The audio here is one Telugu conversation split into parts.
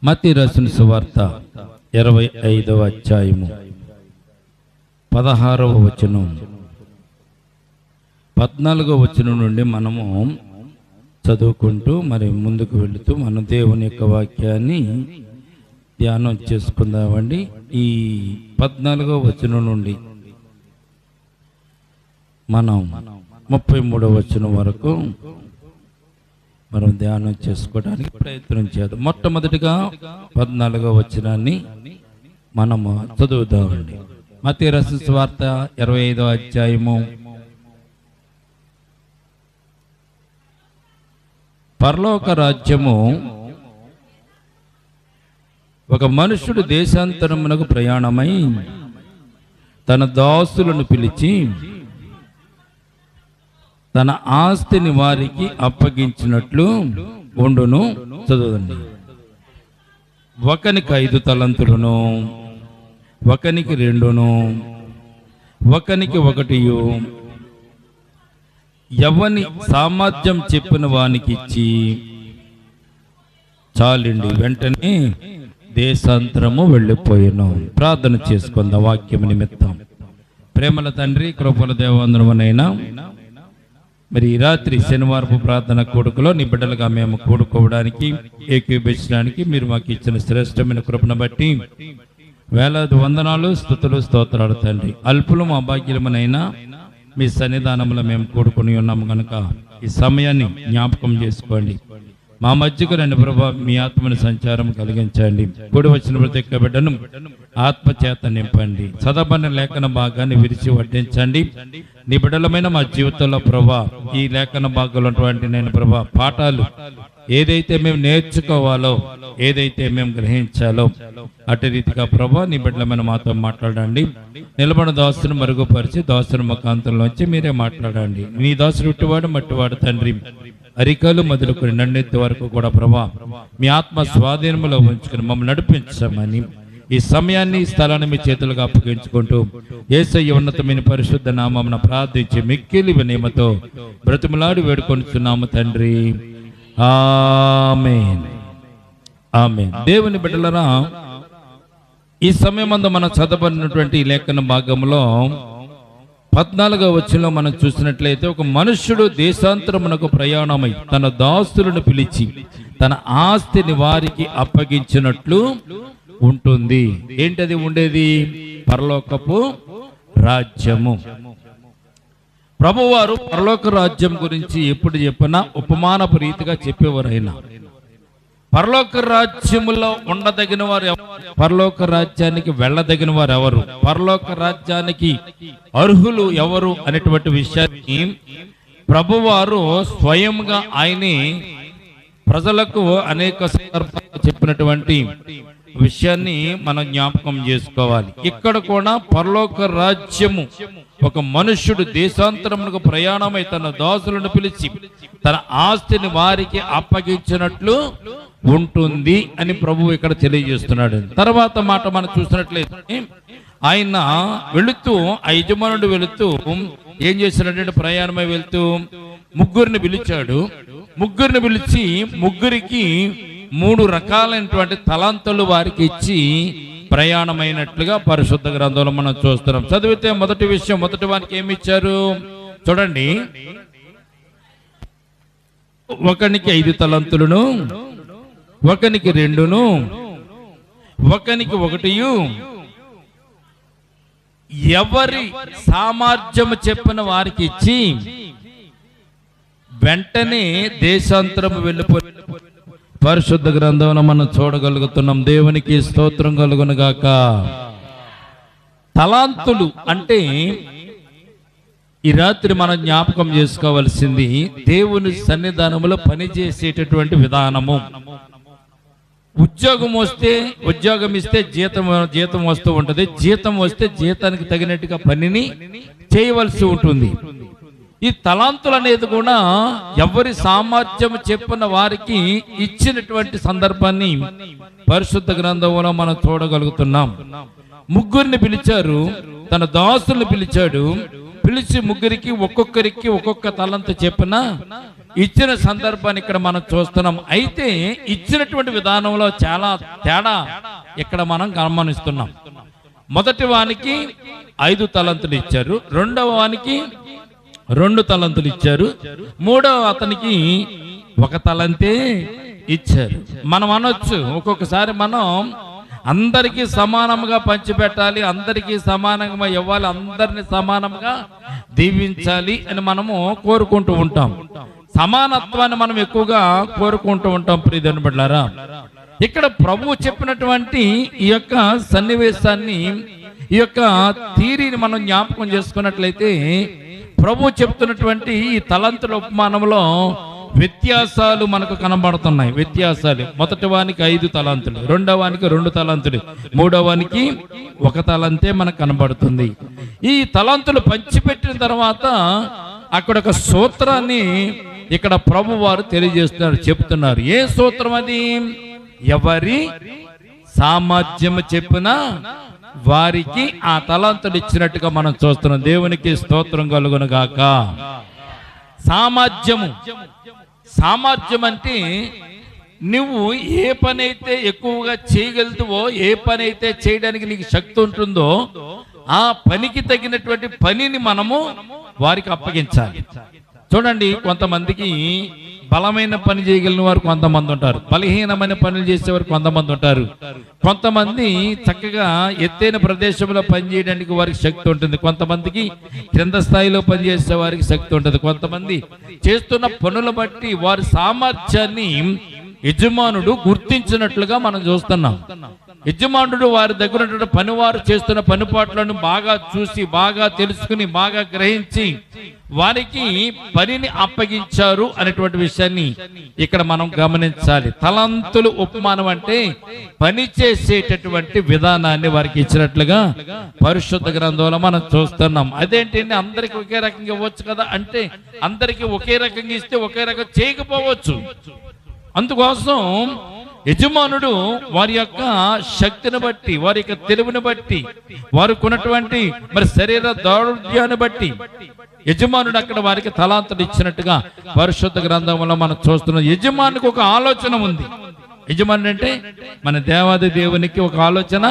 మత్తయి రాసిన సువార్త 25వ అధ్యాయము 16వ వచనం 14వ వచనం నుండి మనము చదువుకుంటూ మరి ముందుకు వెళుతూ మనం దేవుని యొక్క వాక్యాన్ని ధ్యానం చేసుకుందామండి. ఈ 14వ వచనం నుండి మనం 33వ వచనం వరకు మనం ధ్యానం చేసుకోవడానికి ప్రయత్నం చేద్దాం. మొట్టమొదటిగా 14వ వచనాన్ని మనము చదువుదామండి. మత్తయి రాసిన సువార్త 25వ అధ్యాయము పరలోక రాజ్యము ఒక మనుష్యుడు దేశాంతరమునకు ప్రయాణమై తన దాసులను పిలిచి తన ఆస్తిని వారికి అప్పగించినట్లు ఉండును. చదవండి. ఒకనికి 5 తలంతులను, ఒకనికి 2, ఒకనికి 1, ఎవని సామర్థ్యం చెప్పిన వానికి ఇచ్చి చాలండి వెంటనే దేశాంతరము వెళ్ళిపోయాను. ప్రార్థన చేసుకుందాం వాక్యం నిమిత్తం. ప్రేమల తండ్రి, కృపల దేవంద్రమునైనా మరి ఈ రాత్రి శనివారపు ప్రార్థన కూడుకలో నీ బిడ్డలుగా మేము కూడుకోవడానికి ఏకీభవించడానికి మీరు మాకు ఇచ్చిన శ్రేష్టమైన కృపను బట్టి వేలాది వందనాలు, స్తుతులు, స్తోత్రాలు తండ్రి. అల్పులు మా భాగ్యమునైనా మీ సన్నిధానంలో మేము కూడుకొని ఉన్నాము కనుక ఈ సమయాన్ని జ్ఞాపకం చేసుకోండి. మా మధ్యకు రండి ప్రభా, మీ ఆత్మని సంచారం కలిగించండి. కూడి వచ్చిన ప్రతి ఒక్క బిడ్డను ఆత్మచేత నింపండి. చదవబడిన లేఖన భాగాన్ని విరిచి వడ్డించండి. నీ బిడ్డలమైన మా జీవితంలో ప్రభా ఈ లేఖన భాగంలో ఉన్నటువంటి నేను ప్రభా పాఠాలు ఏదైతే మేము నేర్చుకోవాలో, ఏదైతే మేము గ్రహించాలో అటు రీతిగా ప్రభా నీ బిడ్డలమైన మాతో మాట్లాడండి. నిలబడిన దాసును మరుగుపరిచి దాసుని ముఖాంతంలోంచి మీరే మాట్లాడండి. నీ దాసుడు ఇట్టువాడు మట్టివాడు తండ్రి, అరికలు మొదలుకొని నన్నెత్తి వరకు కూడా ప్రభా మీ ఆత్మ స్వాధీనంలో ఉంచుకొని మమ్మల్ని నడిపించమని ఈ సమయాన్ని, స్థలాన్ని మీ చేతులుగా అప్పగించుకుంటూ యేసయ్య ఉన్నతమైన పరిశుద్ధ నామమున ప్రార్థించి మిక్కిలి వినయముతో బ్రతిమలాడి వేడుకొనిచున్నాము తండ్రి. ఆమేన్, ఆమేన్. దేవుని బిడ్డలారా, ఈ సమయమందు మనం చదవబడినటువంటి లేఖన భాగంలో 14వ వచనంలో మనం చూసినట్లయితే ఒక మనుష్యుడు దేశాంతరమునకు ప్రయాణమై తన దాసులను పిలిచి తన ఆస్తిని వారికి అప్పగించినట్లు ఉంటుంది. ఏంటది ఉండేది? పరలోకపు రాజ్యము. ప్రభువారు పరలోక రాజ్యం గురించి ఎప్పుడు చెప్పినా ఉపమానపు రీతిగా చెప్పేవారైనా పరలోక రాజ్యములో ఉండదగిన వారు ఎవరు, పరలోక రాజ్యానికి వెళ్ళదగిన వారు ఎవరు, పరలోక రాజ్యానికి అర్హులు ఎవరు అనేటువంటి విషయాన్ని ప్రభువారు స్వయంగా ఆయనే ప్రజలకు అనేక సందర్భాలు చెప్పినటువంటి విషయాన్ని మనం జ్ఞాపకం చేసుకోవాలి. ఇక్కడ కూడా పరలోక రాజ్యము ఒక మనుష్యుడు దేశాంతరమునకు ప్రయాణమై తన దాసులను పిలిచి తన ఆస్తిని వారికి అప్పగించినట్లు ఉంటుంది అని ప్రభువు ఇక్కడ తెలియజేస్తున్నాడు. తర్వాత మాట మనం చూసినట్లయితే ఆయన వెళుతూ, ఆ యజమానుడు వెళుతూ ఏం చేశాడంటే ప్రయాణమై వెళుతూ ముగ్గురిని పిలిచాడు. ముగ్గురిని పిలిచి ముగ్గురికి 3 రకాలైనటువంటి తలాంతులు వారికి ఇచ్చి ప్రయాణమైనట్లుగా పరిశుద్ధ గ్రంథంలో మనం చూస్తున్నాం. చదివితే మొదటి విషయం, మొదటి వారికి ఏమి ఇచ్చారు చూడండి. ఒకనికి 5 తలంతులను, ఒకనికి 2, ఒకనికి 1, ఎవరి సామర్థ్యము చెప్పిన వారికి ఇచ్చి వెంటనే దేశాంతరము వెళ్ళిపోయి పరిశుద్ధ గ్రంథంలో మనం చూడగలుగుతున్నాం. దేవునికి స్తోత్రం కలుగును గాక. తలాంతులు అంటే ఈ రాత్రి మనం జ్ఞాపకం చేసుకోవాల్సింది దేవుని సన్నిధానంలో పనిచేసేటటువంటి విధానము. ఉద్యోగం ఇస్తే జీతం వస్తూ ఉంటుంది. జీతం వస్తే జీతానికి తగినట్టుగా పనిని చేయవలసి ఉంటుంది. ఈ తలాంతులు అనేది కూడా ఎవరి సామర్థ్యం చెప్పిన వారికి ఇచ్చినటువంటి సందర్భాన్ని పరిశుద్ధ గ్రంథంలో మనం చూడగలుగుతున్నాం. ముగ్గురిని పిలిచారు, తన దాసుల్ని పిలిచాడు. పిలిచి ముగ్గురికి ఒక్కొక్కరికి ఒక్కొక్క తలంతు చెప్పిన ఇచ్చిన సందర్భాన్ని ఇక్కడ మనం చూస్తున్నాం. అయితే ఇచ్చినటువంటి విధానంలో చాలా తేడా ఇక్కడ మనం గమనిస్తున్నాం. మొదటి వానికి 5 తలంతులు ఇచ్చారు, రెండవ వానికి 2 తలంతులు ఇచ్చారు, మూడవ అతనికి 1 తలంతే ఇచ్చారు. మనం అనొచ్చు, ఒక్కొక్కసారి మనం అందరికీ సమానంగా పంచిపెట్టాలి, అందరికీ సమానంగా ఇవ్వాలి, అందరిని సమానంగా దీవించాలి అని మనము కోరుకుంటూ ఉంటాం. సమానత్వాన్ని మనం ఎక్కువగా కోరుకుంటూ ఉంటాం. ప్రియమైన బిడ్డలారా, ఇక్కడ ప్రభువు చెప్పినటువంటి ఈ యొక్క సన్నివేశాన్ని, ఈ యొక్క థియరీని మనం జ్ఞాపకం చేసుకున్నట్లయితే, ప్రభు చెప్తున్నటువంటి ఈ తలంతుల ఉపమానంలో వ్యత్యాసాలు మనకు కనబడుతున్నాయి. వ్యత్యాసాలు, మొదటి వానికి 5 తలాంతులు, రెండవ వానికి 2 తలాంతులు, మూడవ వానికి 1 తలంతే మనకు కనబడుతుంది. ఈ తలాంతులు పంచిపెట్టిన తర్వాత అక్కడ ఒక సూత్రాన్ని ఇక్కడ ప్రభు వారు తెలియజేస్తున్నారు, చెప్తున్నారు. ఏ సూత్రం అది? ఎవరి సామర్థ్యము చెప్పినా వారికి ఆ తలాంతులు ఇచ్చినట్టుగా మనం చూస్తున్నాం. దేవునికి స్తోత్రం కలుగును గాక. సామర్థ్యం అంటే నువ్వు ఏ పని అయితే ఎక్కువగా చేయగలుగుతావో, ఏ పని అయితే చేయడానికి నీకు శక్తి ఉంటుందో ఆ పనికి తగినటువంటి పనిని మనము వారికి అప్పగించాలి. చూడండి, కొంతమందికి బలమైన పని చేయగలిగిన వారు కొంతమంది ఉంటారు, బలహీనమైన పనులు చేసేవారు కొంతమంది ఉంటారు. కొంతమంది చక్కగా ఎత్తైన ప్రదేశంలో పనిచేయడానికి వారికి శక్తి ఉంటుంది, కొంతమందికి కింద స్థాయిలో పనిచేసే వారికి శక్తి ఉంటుంది. కొంతమంది చేస్తున్న పనుల బట్టి వారి సామర్థ్యాన్ని యజమానుడు గుర్తించినట్లుగా మనం చూస్తున్నాం. యజమానుడు వారి దగ్గర ఉన్న పనివారు చేస్తున్న పనిపాట్లను బాగా చూసి, బాగా తెలుసుకుని, బాగా గ్రహించి వారికి పనిని అప్పగించారు అనేటువంటి విషయాన్ని ఇక్కడ మనం గమనించాలి. తలాంతులు ఉపమానం అంటే పని చేసేటటువంటి విధానాన్ని వారికి ఇచ్చినట్లుగా పరిశుద్ధ గ్రంథంలో మనం చూస్తున్నాం. అదేంటంటే అందరికి ఒకే రకంగా ఇవ్వచ్చు కదా అంటే, అందరికి ఒకే రకంగా ఇస్తే ఒకే రకంగా చేయకపోవచ్చు. అందుకోసం యజమానుడు వారి యొక్క శక్తిని బట్టి, వారి యొక్క తెలివిని బట్టి, వారికి ఉన్నటువంటి మరి శరీర దౌర్ఢ్యాన్ని బట్టి యజమానుడు అక్కడ వారికి తలాంతులు ఇచ్చినట్టుగా పరిశుద్ధ గ్రంథంలో మనం చూస్తున్నాం. యజమానికి ఒక ఆలోచన ఉంది. యజమాని అంటే మన దేవాది దేవునికి ఒక ఆలోచన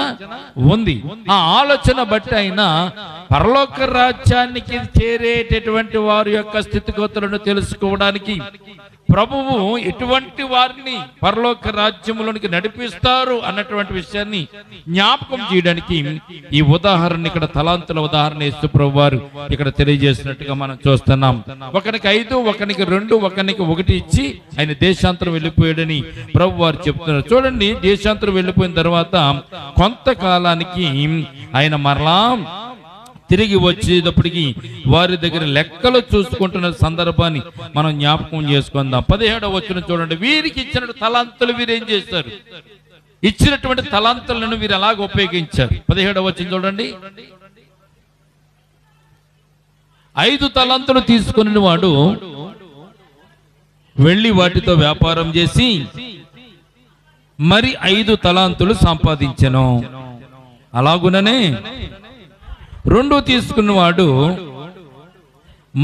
ఉంది. ఆ ఆలోచన బట్టి ఆయన పరలోక రాజ్యానికి చేరేటటువంటి వారి యొక్క స్థితిగతులను తెలుసుకోవడానికి ప్రభువు ఎటువంటి వారిని పరలోక రాజ్యములోనికి నడిపిస్తారు అన్నటువంటి విషయాన్ని జ్ఞాపకం చేయడానికి ఈ ఉదాహరణ, ఇక్కడ తలాంతుల ఉదాహరణ యేసు ప్రభు వారు ఇక్కడ తెలియజేసినట్టుగా మనం చూస్తున్నాం. ఒకనికి 5, ఒకనికి 2, ఒకనికి 1 ఇచ్చి ఆయన దేశాంతరం వెళ్ళిపోయాడని ప్రభు వారు చెప్తున్నారు. చూడండి, దేశాంతరం వెళ్ళిపోయిన తర్వాత కొంతకాలానికి ఆయన మరలా తిరిగి వచ్చేటప్పటికి వారి దగ్గర లెక్కలు చూసుకుంటున్న సందర్భాన్ని మనం జ్ఞాపకం చేసుకుందాం. 17వ వచనం చూడండి. వీరికి ఇచ్చిన తలాంతులు వీరేం చేస్తారు? ఇచ్చినటువంటి తలాంతులను వీరు ఎలాగ ఉపయోగించారు? 17వ వచనం చూడండి. 5 తలాంతులు తీసుకుని వాడు వెళ్ళి వాటితో వ్యాపారం చేసి మరి 5 తలాంతులు సంపాదించెను. అలాగుననే 2 తీసుకున్నవాడు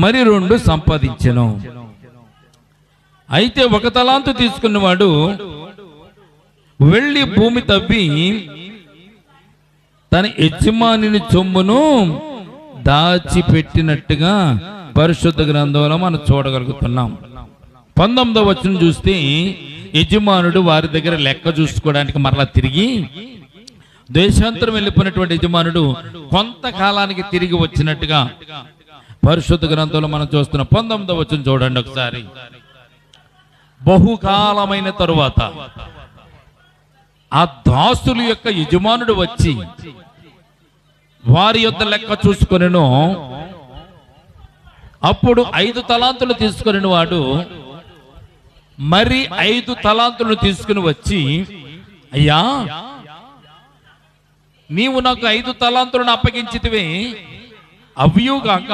మరి 2 సంపాదించెను. అయితే 1 తలాంతు తీసుకున్నవాడు వెళ్ళి భూమి తవ్వి తన యజమానిని సొమ్మును దాచిపెట్టినట్టుగా పరిశుద్ధ గ్రంథంలో మనం చూడగలుగుతున్నాం. 19వ వచనం చూస్తే యజమానుడు వారి దగ్గర లెక్క చూసుకోవడానికి మరలా తిరిగి దేశాంతరం వెళ్ళిపోయినటువంటి యజమానుడు కొంతకాలానికి తిరిగి వచ్చినట్టుగా పరిశుద్ధ గ్రంథంలో మనం చూస్తున్నాం. 19వ వచనం చూడండి ఒకసారి. బహుకాలమైన తరువాత ఆ దాసుల యొక్క యజమానుడు వచ్చి వారి యొక్క లెక్క చూసుకొనెను. అప్పుడు 5 తలాంతులు తీసుకుని వాడు మరి 5 తలాంతులను తీసుకుని వచ్చి, అయ్యా, నీవు నాకు 5 తలాంతులను అప్పగించితివే, అవ్యూగాక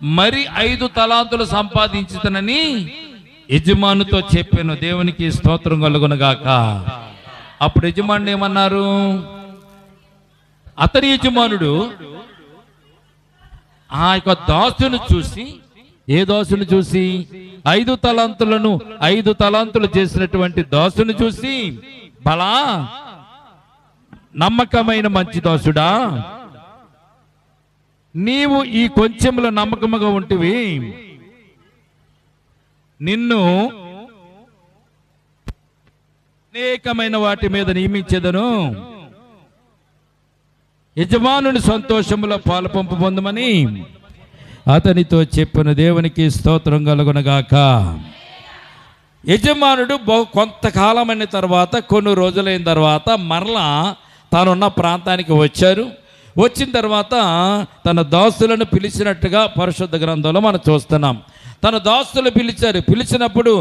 మరి 5 తలాంతులు సంపాదించుతానని యజమానుతో చెప్పాను. దేవునికి స్తోత్రం కలుగునుగాక. అప్పుడు యజమానుడు ఏమన్నారు? అతని యజమానుడు ఆ యొక్క దాసును చూసి ఏ దాసుని చూసి? 5 తలాంతులను 5 తలాంతులు చేసినటువంటి దాసుని చూసి, బలా నమ్మకమైన మంచి దాసుడా, నీవు ఈ కొంచెంలో నమ్మకముగా ఉంటివి, నిన్ను అనేకమైన వాటి మీద నియమించెదను, యజమానుని సంతోషములో పాలుపంపు పొందమని అతనితో చెప్పిన. దేవునికి స్తోత్రం కలుగునగాక. యజమానుడు కొంతకాలమైన తర్వాత, కొన్ని రోజులైన తర్వాత మరలా తానున్న ప్రాంతానికి వచ్చారు. వచ్చిన తర్వాత తన దాసులను పిలిచినట్టుగా పరిశుద్ధ గ్రంథంలో మనం చూస్తున్నాం. తన దాసులు పిలిచారు. పిలిచినప్పుడు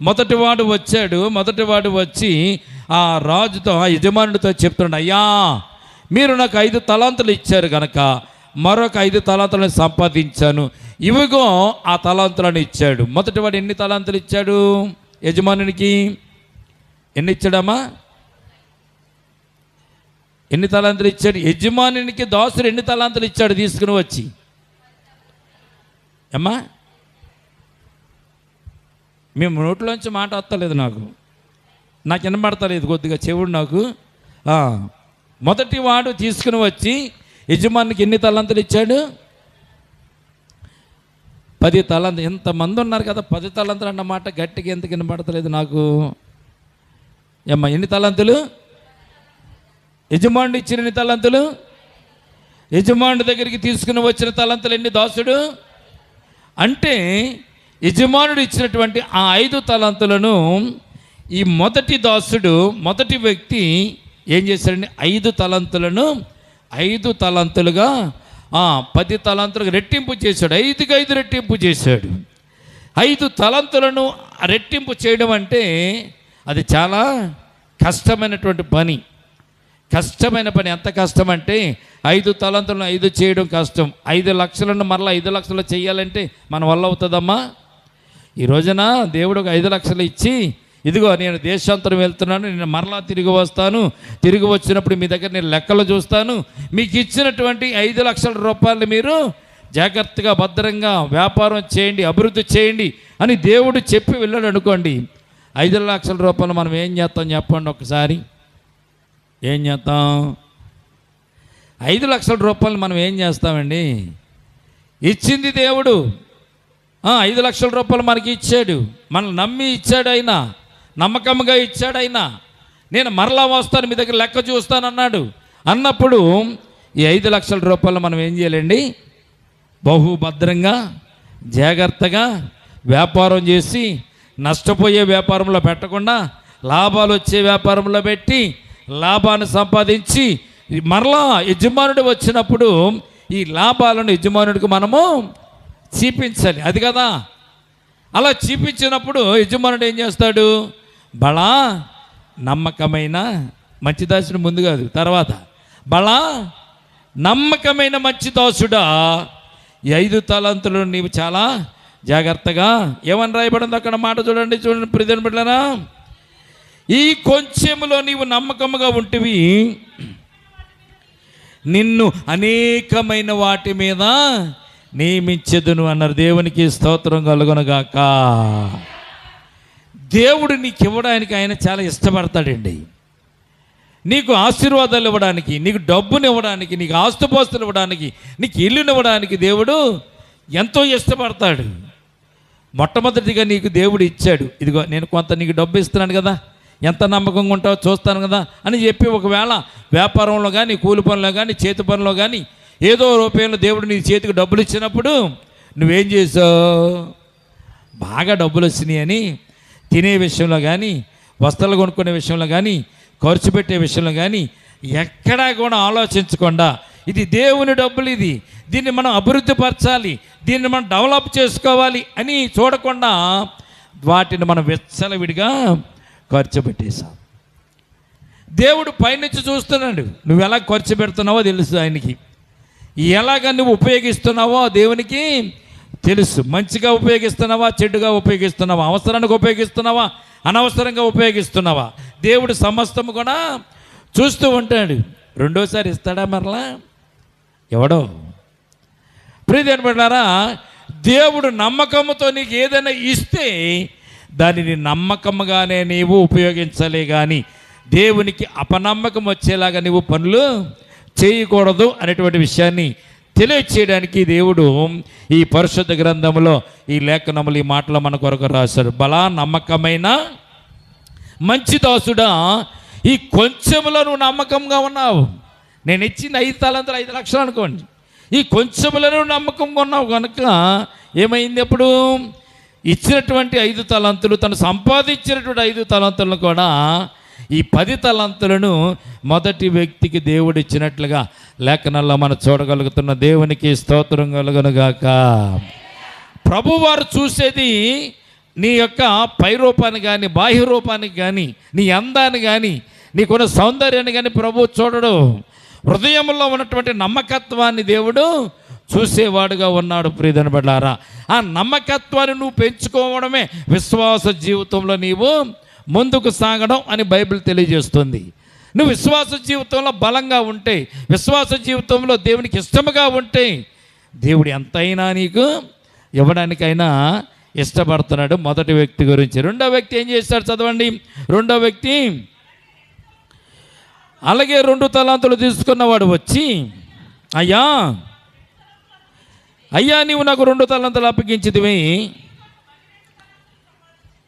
మొదటివాడు వచ్చాడు. మొదటివాడు వచ్చి ఆ రాజుతో, ఆ యజమానుడితో చెప్తున్నాడు, అయ్యా, మీరు నాకు 5 తలాంతులు ఇచ్చారు కనుక మరొక 5 తలాంతులను సంపాదించాను, ఇవిగో ఆ తలాంతులను ఇచ్చాడు. మొదటివాడు ఎన్ని తలాంతులు ఇచ్చాడు యజమానునికి? ఎన్ని ఇచ్చాడమ్మా? ఎన్ని తలాంతులు ఇచ్చాడు యజమానునికి? దాసుడు ఎన్ని తలాంతులు ఇచ్చాడు తీసుకుని వచ్చి? అమ్మా, మేము నోట్లోంచి మాట వస్తలేదు, నాకు వినబడతలేదు కొద్దిగా చెవుడు నాకు. మొదటి వాడు తీసుకుని వచ్చి యజమానికి ఎన్ని తలాంతులు ఇచ్చాడు? 10 తలాంతులు. ఎంతమంది ఉన్నారు కదా 10 తలాంతులు అన్నమాట గట్టిగా ఎందుకు వినబడతలేదు నాకు? అమ్మా, ఎన్ని తలాంతులు యజమానుడు ఇచ్చిన? ఎన్ని తలాంతులు? యజమానుడి దగ్గరికి తీసుకుని వచ్చిన తలాంతులు ఎన్ని దాసుడు? అంటే యజమానుడు ఇచ్చినటువంటి ఆ 5 తలాంతులను ఈ మొదటి దాసుడు, మొదటి వ్యక్తి ఏం చేశాడండి? 5 తలాంతులను 5 తలాంతులుగా 10 తలాంతులుగా రెట్టింపు చేశాడు. 5కి 5 రెట్టింపు చేశాడు. 5 తలాంతులను రెట్టింపు చేయడం అంటే అది చాలా కష్టమైనటువంటి పని. కష్టమైన పని. ఎంత కష్టం అంటే 5 తలాంతులను 5 చేయడం కష్టం. 5 లక్షలను మరలా 5 లక్షలు చేయాలంటే మన వల్ల అవుతుందమ్మా? ఈ రోజున దేవుడు ఒక 5 లక్షలు ఇచ్చి, ఇదిగో నేను దేశాంతరం వెళ్తున్నాను, నేను మరలా తిరిగి వస్తాను, తిరిగి వచ్చినప్పుడు మీ దగ్గర నేను లెక్కలు చూస్తాను, మీకు ఇచ్చినటువంటి 5 లక్షల రూపాయలు మీరు జాగ్రత్తగా భద్రంగా వ్యాపారం చేయండి, అభివృద్ధి చేయండి అని దేవుడు చెప్పి వెళ్ళాడు అనుకోండి. 5 లక్షల రూపాయలు మనం ఏం చేస్తాం చెప్పండి ఒకసారి? ఏం చేస్తాం? 5 లక్షల రూపాయలు మనం ఏం చేస్తామండి? ఇచ్చింది దేవుడు. 5 లక్షల రూపాయలు మనకి ఇచ్చాడు, మనల్ని నమ్మి ఇచ్చాడు ఆయన, నమ్మకంగా ఇచ్చాడు ఆయన. నేను మరలా వస్తాను, మీ దగ్గర లెక్క చూస్తానన్నాడు. అన్నప్పుడు ఈ 5 లక్షల రూపాయలు మనం ఏం చేయాలండి? బహుభద్రంగా జాగ్రత్తగా వ్యాపారం చేసి, నష్టపోయే వ్యాపారంలో పెట్టకుండా లాభాలు వచ్చే వ్యాపారంలో పెట్టి లాభాన్ని సంపాదించి మరలా యజమానుడు వచ్చినప్పుడు ఈ లాభాలను యజమానుడికి మనము చూపించాలి. అది కదా. అలా చూపించినప్పుడు యజమానుడు ఏం చేస్తాడు? బలా నమ్మకమైన మంచి దాసుడు ముందు కాదు, తర్వాత బలా నమ్మకమైన మంచి దాసుడా, ఈ 5 తలాంతులు నీవు చాలా జాగ్రత్తగా, ఏమని రాయబడింది అక్కడ మాట చూడండి, ప్రియమైన బిడ్డలారా, ఈ కొంచెములో నీవు నమ్మకముగా ఉంటివి, నిన్ను అనేకమైన వాటి మీద నియమించెదను అన్నారు. దేవునికి స్తోత్రం కలుగునగాక. దేవుడు నీకు ఇవ్వడానికి ఆయన చాలా ఇష్టపడతాడండి. నీకు ఆశీర్వాదాలు ఇవ్వడానికి, నీకు డబ్బుని ఇవ్వడానికి, నీకు ఆస్తుపాస్తులు ఇవ్వడానికి, నీకు ఇల్లుని ఇవ్వడానికి దేవుడు ఎంతో ఇష్టపడతాడు. మొట్టమొదటిగా నీకు దేవుడు ఇచ్చాడు, ఇదిగో నేను కొంత నీకు డబ్బు ఇస్తున్నాను కదా, ఎంత నమ్మకంగా ఉంటావో చూస్తాను కదా అని చెప్పి, ఒకవేళ వ్యాపారంలో కానీ, కూలి పనిలో కానీ, చేతి పనిలో కానీ ఏదో రూపాయలు దేవుడు నీ చేతికి డబ్బులు ఇచ్చినప్పుడు నువ్వేం చేసావు? బాగా డబ్బులు వచ్చినాయి అని తినే విషయంలో కానీ, వస్త్రాలు కొనుక్కునే విషయంలో కానీ, ఖర్చు పెట్టే విషయంలో కానీ ఎక్కడా కూడా ఆలోచించకుండా, ఇది దేవుని డబ్బులు, దీన్ని మనం అభివృద్ధి పరచాలి, దీన్ని మనం డెవలప్ చేసుకోవాలి అని చూడకుండా వాటిని మనం విచ్చలవిడిగా ఖర్చు పెట్టేశాం. దేవుడు పైనుంచి చూస్తున్నాడు, నువ్వు ఎలా ఖర్చు పెడుతున్నావో తెలుసు ఆయనకి, ఎలాగ నువ్వు ఉపయోగిస్తున్నావో దేవునికి తెలుసు. మంచిగా ఉపయోగిస్తున్నావా, చెడుగా ఉపయోగిస్తున్నావా, అవసరానికి ఉపయోగిస్తున్నావా, అనవసరంగా ఉపయోగిస్తున్నావా, దేవుడు సమస్తము కూడా చూస్తూ ఉంటాడు. రెండోసారి ఇస్తాడా మరలా? ఎవడో. ప్రియమైన బిడ్డలారా, దేవుడు నమ్మకంతో నీకు ఏదైనా ఇస్తే దానిని నమ్మకంగానే నీవు ఉపయోగించాలి, కానీ దేవునికి అపనమ్మకం వచ్చేలాగా నీవు పనులు చేయకూడదు అనేటువంటి విషయాన్ని తెలియచేయడానికి దేవుడు ఈ పరిశుద్ధ గ్రంథంలో ఈ లేఖనములు ఈ మాటలు మన కొరకు రాశాడు. బలా నమ్మకమైన మంచి దాసుడా, ఈ కొంచెములో నువ్వు నమ్మకంగా ఉన్నావు. నేను ఇచ్చిన 5 తలాంతులు 5 లక్షలు అనుకోండి, ఈ కొంచెములో నువ్వు నమ్మకంగా ఉన్నావు కనుక ఏమైంది? అప్పుడు ఇచ్చినటువంటి 5 తలాంతులు, తను సంపాదించినటువంటి 5 తలాంతులను కూడా ఈ 10 తలాంతులను మొదటి వ్యక్తికి దేవుడు ఇచ్చినట్లుగా లేఖనాల్లో మనం చూడగలుగుతున్న. దేవునికి స్తోత్రం కలుగునుగాక. ప్రభువారు చూసేది నీ యొక్క పై రూపాన్ని కానీ బాహ్య రూపానికి కానీ నీ అందాన్ని కానీ నీకున్న సౌందర్యాన్ని కానీ ప్రభువు చూడడు. హృదయంలో ఉన్నటువంటి నమ్మకత్వాన్ని దేవుడు చూసేవాడుగా ఉన్నాడు. ప్రియమైన బిడ్డలారా, ఆ నమ్మకత్వాన్ని నువ్వు పెంచుకోవడమే విశ్వాస జీవితంలో నీవు ముందుకు సాగడం అని బైబిల్ తెలియజేస్తుంది. నువ్వు విశ్వాస జీవితంలో బలంగా ఉంటే, విశ్వాస జీవితంలో దేవునికి ఇష్టముగా ఉంటే, దేవుడు ఎంతైనా నీకు ఇవ్వడానికైనా ఇష్టపడుతున్నాడు. మొదటి వ్యక్తి గురించి. రెండో వ్యక్తి ఏం చేస్తాడు చదవండి. రెండో వ్యక్తి అలాగే 2 తలాంతులు తీసుకున్నవాడు వచ్చి, అయ్యా నీవు నాకు 2 తలాంతులు అప్పగించితివి,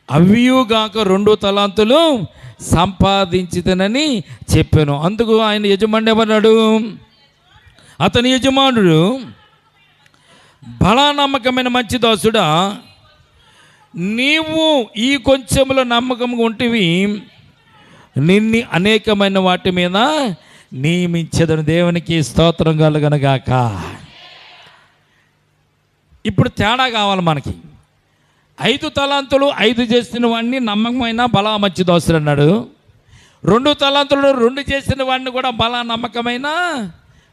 అవియుగాక 2 తలాంతులు సంపాదించితనని చెప్పాను. అందుకు ఆయన యజమానుడు ఏమన్నాడు? అతని యజమానుడు, బలా నమ్మకమైన మంచి దాసుడా, నీవు ఈ కొంచెంలో నమ్మకంగా ఉంటివి, నిన్ను అనేకమైన వాటి మీద నియమించదను. దేవునికి స్తోత్రం కలుగునుగాక. ఇప్పుడు తేడా కావాలి మనకి. 5 తలాంతులు 5 చేసిన వాడిని నమ్మకమైన బలా మంచి దాసుడు అన్నాడు. 2 తలాంతులు 2 చేసిన వాడిని కూడా బలా నమ్మకమైన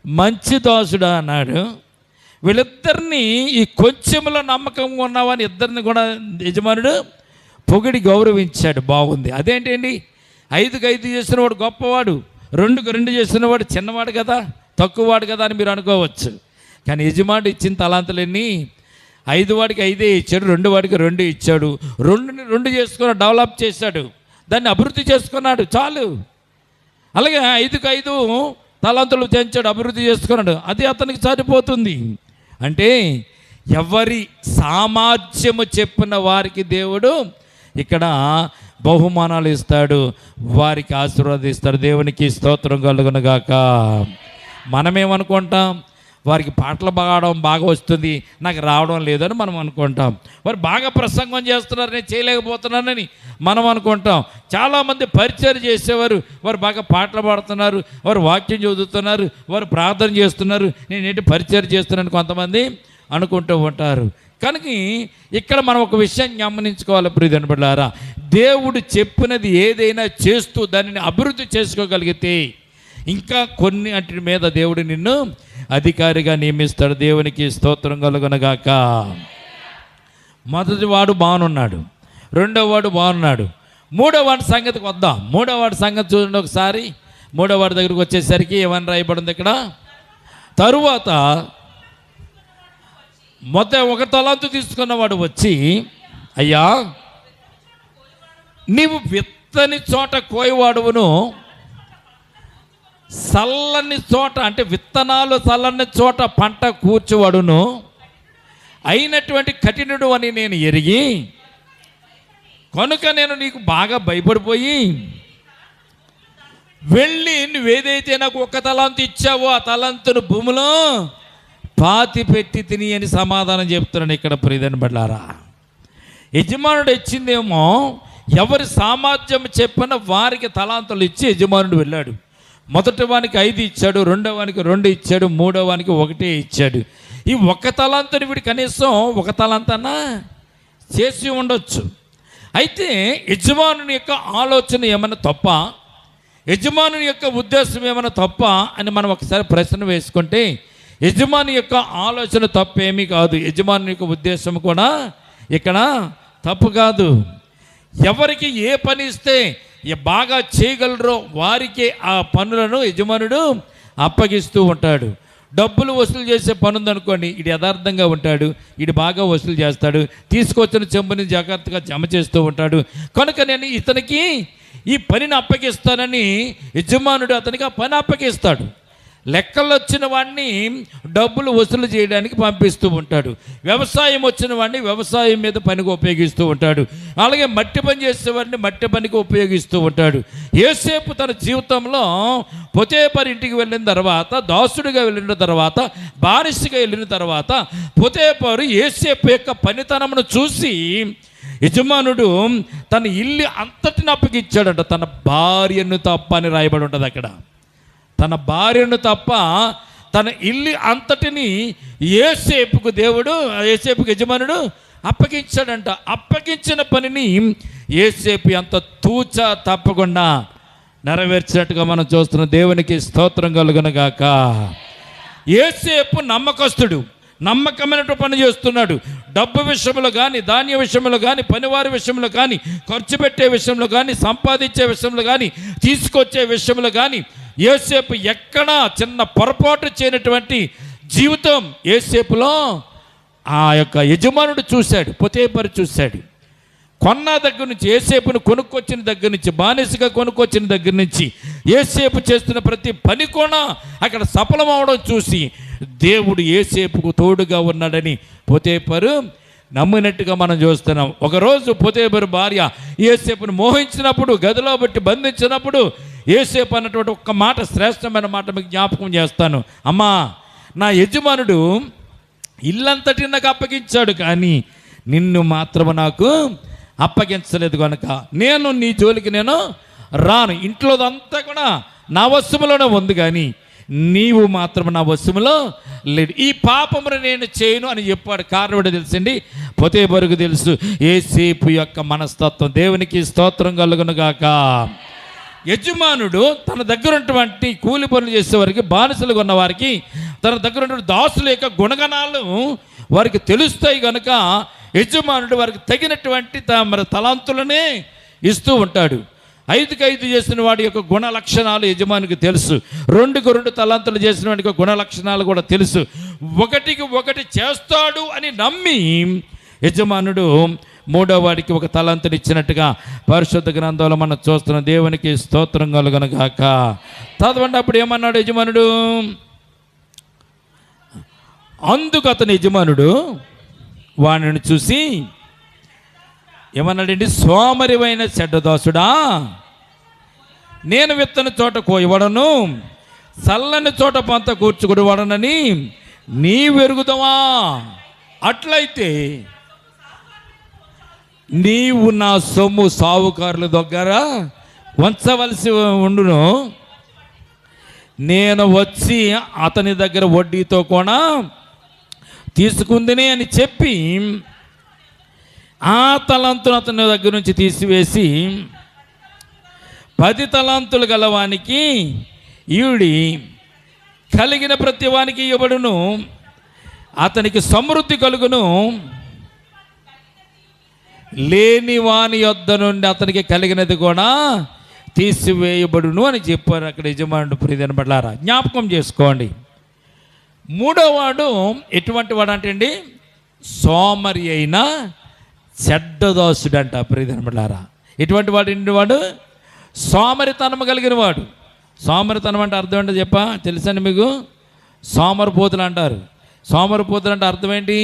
మంచి దాసుడు అన్నాడు. వీళ్ళిద్దరిని, ఈ కొంచెంలో నమ్మకంగా ఉన్నవాని ఇద్దరిని కూడా యజమానుడు పొగిడి గౌరవించాడు. బాగుంది. అదేంటండి, 5కి 5 చేసిన వాడు గొప్పవాడు, 2కి 2 చేసిన వాడు చిన్నవాడు కదా, తక్కువవాడు కదా అని మీరు అనుకోవచ్చు. కానీ యజమానుడు ఇచ్చిన తలాంతులన్నీ 5 వాడికి 5 ఇచ్చాడు, 2 వాడికి 2 ఇచ్చాడు. 2ని 2 చేసుకుని డెవలప్ చేశాడు, దాన్ని అభివృద్ధి చేసుకున్నాడు. చాలు. అలాగే 5కి 5 తలాంతులు తెంచాడు, అభివృద్ధి చేసుకున్నాడు. అది అతనికి సరిపోతుంది. అంటే ఎవరి సామర్థ్యము చెప్పిన వారికి దేవుడు ఇక్కడ బహుమానాలు ఇస్తాడు, వారికి ఆశీర్వాదిస్తాడు. దేవునికి స్తోత్రం కలుగునుగాక. మనమేమనుకుంటాం? వారికి పాటలు పాడడం బాగా వస్తుంది, నాకు రావడం లేదని మనం అనుకుంటాం. వారు బాగా ప్రసంగం చేస్తున్నారు, నేను చేయలేకపోతున్నానని మనం అనుకుంటాం. చాలామంది పరిచయం చేసేవారు, వారు బాగా పాటలు పాడుతున్నారు, వారు వాక్యం చదువుతున్నారు, వారు ప్రార్థన చేస్తున్నారు, నేనేంటి పరిచయం చేస్తున్నాను కొంతమంది అనుకుంటూ ఉంటారు. కనుక ఇక్కడ మనం ఒక విషయం గమనించుకోవాలి ప్రియమైన బిడ్డలారా. దేవుడు చెప్పినది ఏదైనా చేస్తూ దానిని అభివృద్ధి చేసుకోగలిగితే ఇంకా కొన్ని వాటి మీద దేవుడు నిన్ను అధికారిగా నియమిస్తాడు. దేవునికి స్తోత్రం కలుగునుగాక. మొదటి వాడు బాగున్నాడు, రెండవ వాడు బాగున్నాడు, మూడవ వాడి సంగతికి వద్దాం. మూడవ వాడి సంగతి చూడండి ఒకసారి. మూడవ వాడి దగ్గరికి వచ్చేసరికి ఏమని రాయబడింది ఇక్కడ? తరువాత మొదట 1 తలాంతు తీసుకున్నవాడు వచ్చి, అయ్యా నీవు విత్తని చోట కోయవాడువును, చల్లని చోట అంటే విత్తనాలు చల్లని చోట పంట కూర్చువాడును అయినటువంటి కఠినుడు అని నేను ఎరిగి, కనుక నేను నీకు బాగా భయపడిపోయి వెళ్ళి నువ్వేదైతే నాకు 1 తలాంతు ఇచ్చావో ఆ తలాంతును భూమిలో పాతి పెట్టి తిని అని సమాధానం చెప్తున్నాను. ఇక్కడ ప్రియమైన బిడ్డలారా, యజమానుడు ఇచ్చిందేమో ఎవరి సామర్థ్యం చెప్పిన వారికి తలాంతులు ఇచ్చి యజమానుడు వెళ్ళాడు. మొదటి వానికి 5 ఇచ్చాడు, రెండవ వానికి 2 ఇచ్చాడు, మూడవ వానికి 1 ఇచ్చాడు. ఈ 1 తలాంతుని వీడు కనీసం 1 తలాంతన్నా చేసి ఉండొచ్చు. అయితే యజమానుని యొక్క ఆలోచన ఏమైనా తప్ప, యజమానుని యొక్క ఉద్దేశం ఏమైనా తప్ప అని మనం ఒకసారి ప్రశ్న వేసుకుంటే, యజమాని యొక్క ఆలోచన తప్పేమీ కాదు, యజమాని యొక్క ఉద్దేశం కూడా ఇక్కడ తప్పు కాదు. ఎవరికి ఏ పని ఇస్తే బాగా చేయగలరో వారికి ఆ పనులను యజమానుడు అప్పగిస్తూ ఉంటాడు. డబ్బులు వసూలు చేసే పని ఉందనుకోండి, ఇది యథార్థంగా ఉంటాడు, ఇది బాగా వసూలు చేస్తాడు, తీసుకొచ్చిన చెంబుని జాగ్రత్తగా జమ చేస్తూ ఉంటాడు, కనుక నేను ఇతనికి ఈ పనిని అప్పగిస్తానని యజమానుడు అతనికి ఆ పని అప్పగిస్తాడు. లెక్కలు వచ్చిన వాడిని డబ్బులు వసూలు చేయడానికి పంపిస్తూ ఉంటాడు. వ్యవసాయం వచ్చిన వాడిని వ్యవసాయం మీద పనికి ఉపయోగిస్తూ ఉంటాడు. అలాగే మట్టి పని చేసేవాడిని మట్టి పనికి ఉపయోగిస్తూ ఉంటాడు. యోసేపు తన జీవితంలో పొతేపరు ఇంటికి వెళ్ళిన తర్వాత, దాసుడిగా వెళ్ళిన తర్వాత, బానిసగా వెళ్ళిన తర్వాత, పొతేపరు యోసేపు యొక్క పనితనమును చూసి యజమానుడు తన ఇల్లు అంతటిని అప్పగిచ్చాడంట. తన భార్యను తప్ప అని రాయబడి ఉంటుంది అక్కడ. తన భార్యను తప్ప తన ఇల్లు అంతటిని యోసేపుకు యోసేపుకు యజమానుడు అప్పగించాడంట. అప్పగించిన పనిని యోసేపు అంత తూచా తప్పకుండా నెరవేర్చినట్టుగా మనం చూస్తున్నాం. దేవునికి స్తోత్రం కలుగునుగాక. యోసేపు నమ్మకస్తుడు, నమ్మకమైనటువంటి పని చేస్తున్నాడు. డబ్బు విషయంలో కానీ, ధాన్య విషయంలో కానీ, పనివారి విషయంలో కానీ, ఖర్చు పెట్టే విషయంలో కానీ, సంపాదించే విషయంలో కానీ, తీసుకొచ్చే విషయంలో కానీ యోసేపు ఎక్కడా చిన్న పొరపాటు చేయనటువంటి జీవితం యోసేపులో ఆ యొక్క యజమానుడు చూశాడు, పొతేపరు చూశాడు. కొన్న దగ్గర నుంచి, యోసేపును కొనుక్కొచ్చిన దగ్గర నుంచి, బానిసగా కొనుక్కొచ్చిన దగ్గర నుంచి యోసేపు చేస్తున్న ప్రతి పని కూడా అక్కడ సఫలం అవడం చూసి దేవుడు యోసేపుకు తోడుగా ఉన్నాడని పొతేపరు నమ్మినట్టుగా మనం చూస్తున్నాం. ఒకరోజు పొతేపరు భార్య యోసేపును మోహించినప్పుడు, గదిలో బట్టి బంధించినప్పుడు యోసేపు అన్నటువంటి ఒక్క మాట, శ్రేష్టమైన మాట మీకు జ్ఞాపకం చేస్తాను. అమ్మా, నా యజమానుడు ఇల్లంతటి నాకు అప్పగించాడు, కానీ నిన్ను మాత్రం నాకు అప్పగించలేదు కనుక నేను నీ జోలికి నేను రాను. ఇంట్లోదంతా కూడా నా వశములోనే ఉంది, కానీ నీవు మాత్రం నా వశములో లేడు. ఈ పాపమును నేను చేయను అని చెప్పాడు. కారణం ఏంటో తెలుసండి, పొతేపరుకు తెలుసు యోసేపు యొక్క మనస్తత్వం. దేవునికి స్తోత్రం కలుగునుగాక. యజమానుడు తన దగ్గర ఉన్నటువంటి కూలి పనులు చేసేవారికి, బానిసలుగా ఉన్న వారికి, తన దగ్గర ఉన్నటువంటి దాసుల యొక్క గుణగణాలు వారికి తెలుస్తాయి కనుక యజమానుడు వారికి తగినటువంటి తలాంతులనే ఇస్తూ ఉంటాడు. 5కి 5 చేసిన వాడి యొక్క గుణ లక్షణాలు యజమానికి తెలుసు. 2కి 2 తలాంతులు చేసిన వాడి యొక్క గుణ లక్షణాలు కూడా తెలుసు. 1కి 1 చేస్తాడు అని నమ్మి యజమానుడు 3వ వాడికి 1 తలాంతుని ఇచ్చినట్టుగా పరిశుద్ధ గ్రంథంలో మనం చూస్తున్నాం. దేవునికి స్తోత్రం కలుగునుగాక. చదవండి. అప్పుడు ఏమన్నాడు యజమానుడు? అందుకు అతని యజమానుడు వాడిని చూసి ఏమన్నాడండి? సోమరివైన చెడ్డదాసుడా, నేను విత్తని చోట కోయవడను, చల్లని చోట పంత కూర్చుకుని వాడనని నీ వెరుగుదవా? అట్లయితే నీవు నా సొమ్ము సావుకారుల దగ్గర ఉంచవలసి ఉండును. నేను వచ్చి అతని దగ్గర వడ్డీతో కూడా తీసుకుందినే అని చెప్పి ఆ తలాంతును అతని దగ్గర నుంచి తీసివేసి 10 తలాంతులు గలవానికి ఈవిడి కలిగిన ప్రతి వానికి ఇవ్వబడును, అతనికి సమృద్ధి కలుగును, లేని వాని యొద్ద నుండి అతనికి కలిగినది కూడా తీసివేయబడును అని చెప్పారు అక్కడ యజమానుడు. ప్రియమైన బిడ్డలారా, జ్ఞాపకం చేసుకోండి. 3వ వాడు ఎటువంటి వాడు అంటే అండి, సోమరి అయిన చెడ్డదాసుడు అంట. ప్రియమైన బిడ్డలారా, ఎటువంటి వాడు ఏంటి? వాడు సోమరితనం కలిగిన వాడు. సోమరితనం అంటే అర్థం ఏంటో చెప్పా తెలుసండి మీకు? సోమరిపోతులు అంటారు. సోమరిపోతులు అంటే అర్థం ఏంటి?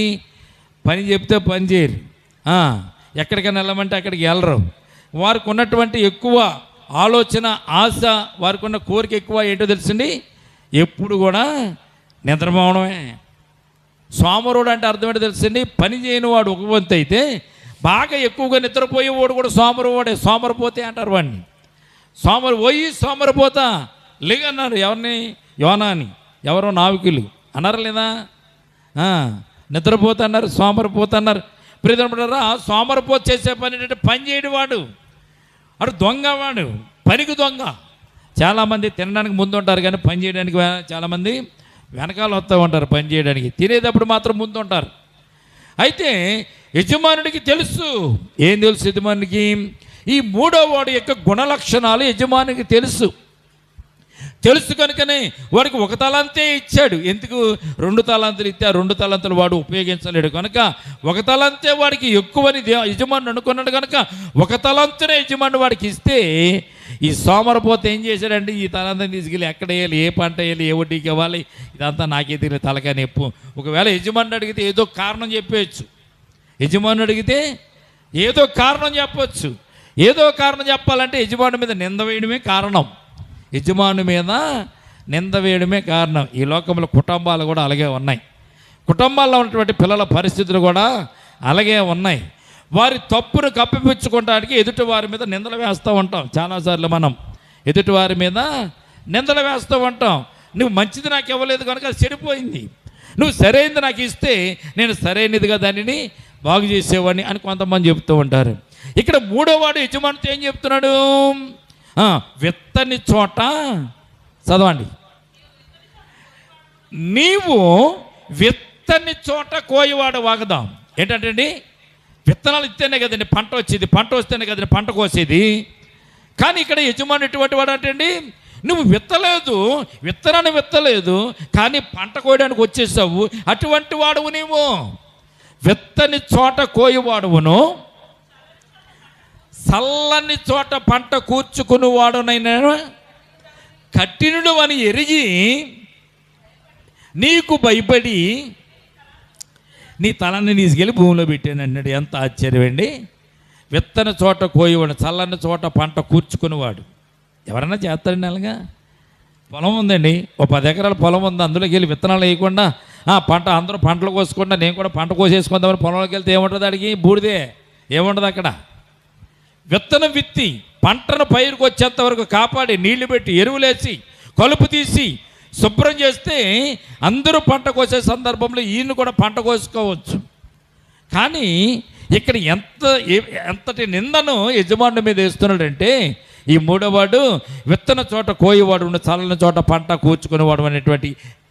పని చెప్తే పని చేయరు, ఎక్కడికైనా వెళ్ళమంటే అక్కడికి వెళ్ళరు. వారికి ఉన్నటువంటి ఎక్కువ ఆలోచన, ఆశ, వారికి ఉన్న కోరిక ఎక్కువ ఏంటో తెలుసండి, ఎప్పుడు కూడా నిద్రపోవడమే. సోమరుడు అంటే అర్థం ఏంటో తెలుసండి, పని చేయని వాడు ఒక వంతు అయితే బాగా ఎక్కువగా నిద్రపోయేవాడు కూడా సోమరువాడే. సోమరిపోతే అంటారు వాడిని. సోమరిపోతా లేగన్నారు. ఎవరిని? యోనాని. ఎవరో నావికులు అన్నారు లేదా? నిద్రపోతా అన్నారు, సోమరిపోతా అన్నారు. ప్రియమైనవారా, సోమరిపోత చేసే పని ఏంటంటే పని చేయడు వాడు. అటు దొంగవాడు, పనికి దొంగ. చాలామంది తినడానికి ముందు ఉంటారు, కానీ పని చేయడానికి చాలామంది వెనకాల వస్తూ ఉంటారు. పని చేయడానికి తినేటప్పుడు మాత్రం ముందు ఉంటారు. అయితే యజమానుడికి తెలుసు. ఏం తెలుసు యజమానికి? ఈ 3వ వాడి యొక్క గుణలక్షణాలు యజమానికి తెలుసు. తెలుసు కనుకనే వాడికి ఒక తలాంతే ఇచ్చాడు. ఎందుకు? 2 తలాంతులు ఇస్తే ఆ 2 తలాంతులు వాడు ఉపయోగించలేడు కనుక ఒక తలాంతే వాడికి ఎక్కువని యజమానుడు అనుకున్నాడు కనుక ఒక తలాంతునే యజమానుడు వాడికి ఇస్తే ఈ సోమరపోతే ఏం చేశాడంటే ఈ తలాంతం తీసుకెళ్ళి ఎక్కడ వేయాలి, ఏ పంట వేయాలి, ఏ వడ్డీకి ఇవ్వాలి, ఇదంతా నాకే తెలియదు, తలకాయ నొప్పు. ఒకవేళ యజమానుడు అడిగితే ఏదో కారణం చెప్పవచ్చు. యజమానుడు అడిగితే ఏదో కారణం చెప్పవచ్చు. ఏదో కారణం చెప్పాలంటే యజమాని మీద నింద వేయడమే కారణం. యజమాని మీద నింద వేయడమే కారణం. ఈ లోకంలో కుటుంబాలు కూడా అలాగే ఉన్నాయి. కుటుంబాల్లో ఉన్నటువంటి పిల్లల పరిస్థితులు కూడా అలాగే ఉన్నాయి. వారి తప్పును కప్పిపుచ్చుకోవడానికి ఎదుటి వారి మీద నిందలు వేస్తూ ఉంటాం. చాలాసార్లు మనం ఎదుటి వారి మీద నిందలు వేస్తూ ఉంటాం. నువ్వు మంచిది నాకు ఇవ్వలేదు కనుక అది చెడిపోయింది, నువ్వు సరైనది నాకు ఇస్తే నేను సరైనదిగా దానిని బాగు చేసేవాడిని అని కొంతమంది చెప్తూ ఉంటారు. ఇక్కడ 3వ వాడు యజమానితో ఏం చెప్తున్నాడు? విత్తని చోట, చదవండి, నీవు విత్తని చోట కోయవాడు వాగదాం. ఏంటంటే అండి, విత్తనాలు ఇస్తేనే కదండి పంట వచ్చేది, పంట వస్తేనే కదండి పంట కోసేది. కానీ ఇక్కడ యజమాని ఎటువంటి వాడు అంటే అండి, నువ్వు విత్తనాన్ని విత్తలేదు కానీ పంట కోయడానికి వచ్చేసావు, అటువంటి వాడువు నీవు. విత్తని చోట కోయవాడువును, చల్లని చోట పంట కూర్చుకుని వాడునైనా కఠినుడు అని ఎరిగి నీకు భయపడి నీ తలని తీసుకెళ్ళి భూమిలో పెట్టాను అన్నాడు. ఎంత ఆశ్చర్యం అండి! విత్తని చోట కోయవాడు, చల్లని చోట పంట కూర్చుకునేవాడు. ఎవరన్నా చేస్తాడండి అలాగా? పొలం ఉందండి, ఓ 10 ఎకరాల పొలం ఉంది, అందులోకి వెళ్ళి విత్తనాలు వేయకుండా పంట అందరూ పంటలు కోసుకుంటా నేను కూడా పంట కోసేసుకుందామని పొలంలోకి వెళ్తే ఏముంటుంది? అడిగి బూడిదే, ఏముంటుంది అక్కడ? విత్తనం విత్తి పంటను పైరుకు వచ్చేంత వరకు కాపాడి నీళ్లు పెట్టి ఎరువులేసి కలుపు తీసి శుభ్రం చేస్తే అందరూ పంట కోసే సందర్భంలో ఈయన కూడా పంట కోసుకోవచ్చు. కానీ ఇక్కడ ఎంతటి నిందను యజమాని మీద వేస్తున్నాడంటే, ఈ 3వ వాడు విత్తన చోట కోయవాడు, చల్లని చోట పంట కూర్చుకునేవాడు అనేటువంటి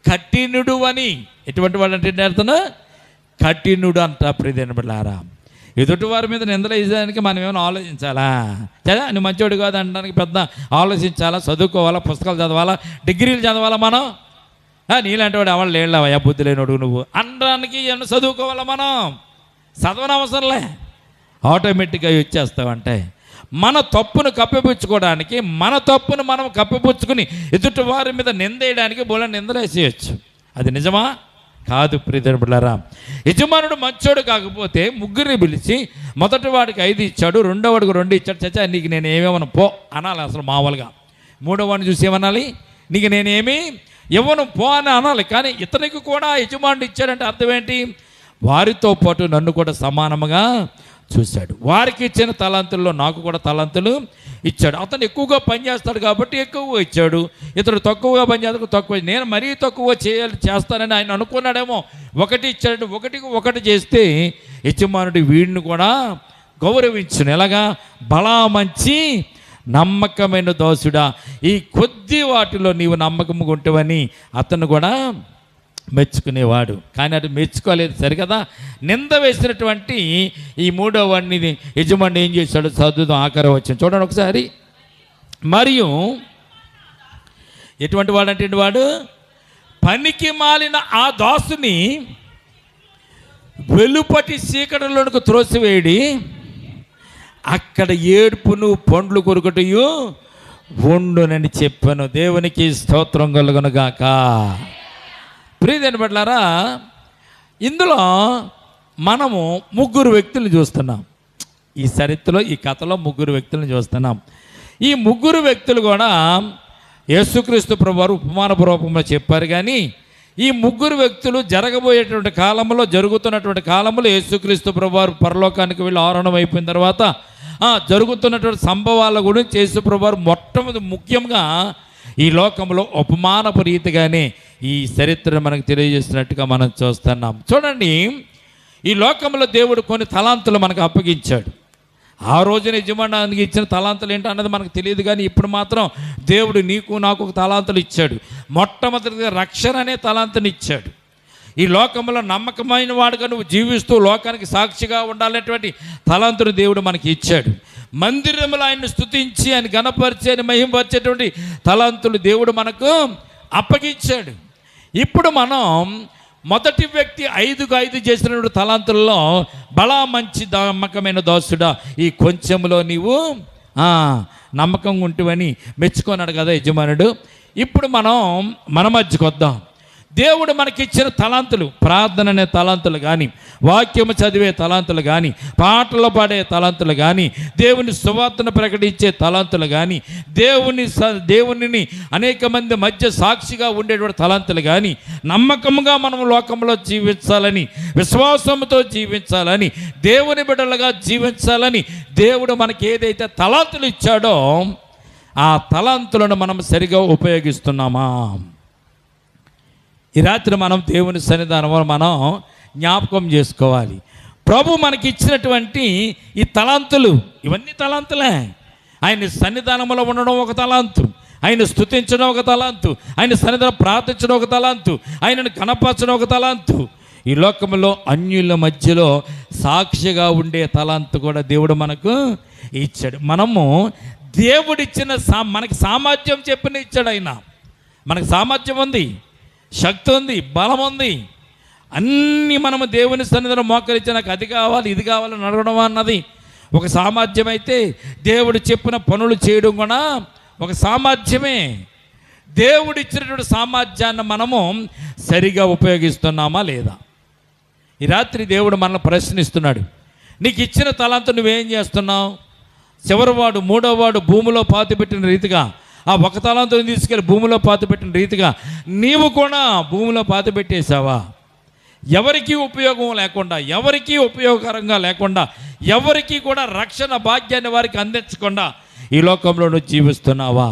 కఠినుడు అని. ఎటువంటి వాడు అంటే అర్థం? కఠినుడు అంట. ప్రియమైన బిడ్డలారా, ఎదుటి వారి మీద నిందలు వేయడానికి మనం ఏమైనా ఆలోచించాలా? చదా నువ్వు మంచివాడు కాదు అనడానికి పెద్ద ఆలోచించాలా? చదువుకోవాలా, పుస్తకాలు చదవాలా, డిగ్రీలు చదవాలా? మనం నీలాంటి వాడు ఎవరు లేళ్ళవయ్యా బుద్ధి లేనివాడు నువ్వు అనడానికి ఏమన్నా చదువుకోవాలా? మనం చదవని అవసరంలే, ఆటోమేటిక్గా వచ్చేస్తావంటే. మన తప్పును కప్పిపుచ్చుకోవడానికి, మన తప్పును మనం కప్పిపుచ్చుకుని ఎదుటి వారి మీద నిందేయడానికి బోల నిందలు వేసేయచ్చు. అది నిజమా? కాదు. ప్రియమైన బిడ్డలారా, యజమానుడు మంచోడు కాకపోతే 3ని పిలిచి మొదటి వాడికి 5 ఇచ్చాడు, 2వ వాడికి 2 ఇచ్చాడు. చచ్చా నీకు నేను ఏమేమన్నా పో అనాలి అసలు మామూలుగా. 3వ వాడిని చూసి ఏమనాలి? నీకు నేనేమి ఇవ్వను పో అని అనాలి. కానీ ఇతనికి కూడా యజమానుడు ఇచ్చాడంటే అర్థం ఏంటి? వారితో పాటు నన్ను కూడా సమానముగా చూశాడు. వారికి ఇచ్చిన తలాంతుల్లో నాకు కూడా తలాంతులు ఇచ్చాడు. అతను ఎక్కువగా పనిచేస్తాడు కాబట్టి ఎక్కువగా ఇచ్చాడు, ఇతడు తక్కువగా పనిచేస్తాడు తక్కువ. నేను మరీ తక్కువ చేస్తానని ఆయన అనుకున్నాడేమో. 1 ఇచ్చాడు, 1కి 1 చేస్తే యజమానుడు వీడిని కూడా గౌరవించును. ఎలాగా? బలా మంచి నమ్మకమైన దోసుడా, ఈ కొద్ది వాటిలో నీవు నమ్మకంగా ఉంటావని అతను కూడా మెచ్చుకునేవాడు. కానీ అది మెచ్చుకోలేదు. సరికదా? నింద వేసినటువంటి ఈ 3వ వాడిని యజమాని ఏం చేశాడు? చదువుదాం, ఆఖరి వచ్చిన చూడండి ఒకసారి. మరియు ఎటువంటి వాడు అంటే వాడు పనికి మాలిన ఆ దాసుని వెలుపటి చీకటిలోనికి త్రోసివేయడి, అక్కడ ఏడుపును పండ్లు కొరుకుటయు ఉండునని చెప్పాను. దేవునికి స్తోత్రం కలుగును గాక. ప్రియమైన బిడ్డలారా, ఇందులో మనము 3 వ్యక్తులను చూస్తున్నాం. ఈ చరిత్రలో, ఈ కథలో 3 వ్యక్తులను చూస్తున్నాం. ఈ 3 వ్యక్తులు కూడా యేసుక్రీస్తు ప్రభువారు ఉపమానపు రూపంలో చెప్పారు. కానీ ఈ 3 వ్యక్తులు జరగబోయేటువంటి కాలంలో, జరుగుతున్నటువంటి కాలంలో యేసుక్రీస్తు ప్రభువారు పరలోకానికి వెళ్ళి ఆరోహణం అయిపోయిన తర్వాత జరుగుతున్నటువంటి సంభవాల గురించి యేసు ప్రభువారు మొట్టమొదటి ముఖ్యంగా ఈ లోకంలో ఉపమానపు రీతిగానే ఈ చరిత్రను మనకు తెలియజేస్తున్నట్టుగా మనం చూస్తున్నాం. చూడండి, ఈ లోకంలో దేవుడు కొన్ని తలాంతులు మనకు అప్పగించాడు. ఆ రోజున యజమానికి ఇచ్చిన తలాంతులు ఏంటో అన్నది మనకు తెలియదు. కానీ ఇప్పుడు మాత్రం దేవుడు నీకు నాకు ఒక తలాంతులు ఇచ్చాడు. మొట్టమొదటిగా రక్షణ అనే తలాంతుని ఇచ్చాడు. ఈ లోకంలో నమ్మకమైన వాడుగా నువ్వు జీవిస్తూ లోకానికి సాక్షిగా ఉండాలనేటువంటి తలాంతుని దేవుడు మనకి ఇచ్చాడు. మందిరంలో ఆయన్ని స్తుతించి ఆయన ఘనపరిచి ఆయన మహిమపరిచేటువంటి తలాంతులు దేవుడు మనకు అప్పగించాడు. ఇప్పుడు మనం మొదటి వ్యక్తి 5 చేసినటువంటి తలాంతుల్లో బలా మంచి నమ్మకమైన దాసుడా, ఈ కొంచెంలో నీవు నమ్మకంగా ఉంటువని మెచ్చుకున్నాడు కదా యజమానుడు. ఇప్పుడు మనం మన మధ్యకు వద్దాం. దేవుడు మనకిచ్చిన తలాంతులు, ప్రార్థన అనే తలాంతులు కానీ, వాక్యము చదివే తలాంతులు కానీ, పాటలు పాడే తలాంతులు కానీ, దేవుని సువార్తను ప్రకటించే తలాంతులు కానీ, దేవునిని అనేక మంది మధ్య సాక్షిగా ఉండేటువంటి తలాంతులు కానీ, నమ్మకంగా మనం లోకంలో జీవించాలని, విశ్వాసంతో జీవించాలని, దేవుని బిడ్డలుగా జీవించాలని దేవుడు మనకి ఏదైతే తలాంతులు ఇచ్చాడో ఆ తలాంతులను మనం సరిగా ఉపయోగిస్తున్నామా? ఈ రాత్రి మనం దేవుని సన్నిధానంలో మనం జ్ఞాపకం చేసుకోవాలి. ప్రభు మనకి ఇచ్చినటువంటి ఈ తలాంతులు, ఇవన్నీ తలాంతులే. ఆయన సన్నిధానంలో ఉండడం ఒక తలాంతు, ఆయన స్తుతించడం ఒక తలాంతు, ఆయన సన్నిధానం ప్రార్థించడం ఒక తలాంతు, ఆయనను కనపరచడం ఒక తలాంతు. ఈ లోకంలో అన్యుల మధ్యలో సాక్షిగా ఉండే తలాంతు కూడా దేవుడు మనకు ఇచ్చాడు. మనము దేవుడిచ్చిన మనకి సామర్థ్యం చెప్పిన ఇచ్చాడు. ఆయన మనకు సామర్థ్యం ఉంది, శక్తి ఉంది, బలం ఉంది. అన్నీ మనము దేవుని సన్నిధిలో మోకరించి నాకు అది కావాలి ఇది కావాలని అడగడం అన్నది ఒక సామర్థ్యం అయితే, దేవుడు చెప్పిన పనులు చేయడం కూడా ఒక సామర్థ్యమే. దేవుడు ఇచ్చినటువంటి సామర్థ్యాన్ని మనము సరిగా ఉపయోగిస్తున్నామా లేదా? ఈ రాత్రి దేవుడు మనల్ని ప్రశ్నిస్తున్నాడు. నీకు ఇచ్చిన తలాంతు నువ్వేం చేస్తున్నావు? చివరివాడు, మూడోవాడు భూమిలో పాతిపెట్టిన రీతిగా, ఆ ఒక తలాంతుని తీసుకెళ్ళి భూమిలో పాతిపెట్టిన రీతిగా నీవు కూడా భూమిలో పాతిపెట్టేశావా? ఎవరికీ ఉపయోగం లేకుండా, ఎవరికీ ఉపయోగకరంగా లేకుండా, ఎవరికీ కూడా రక్షణ భాగ్యాన్ని వారికి అందించకుండా ఈ లోకంలో నువ్వు జీవిస్తున్నావా?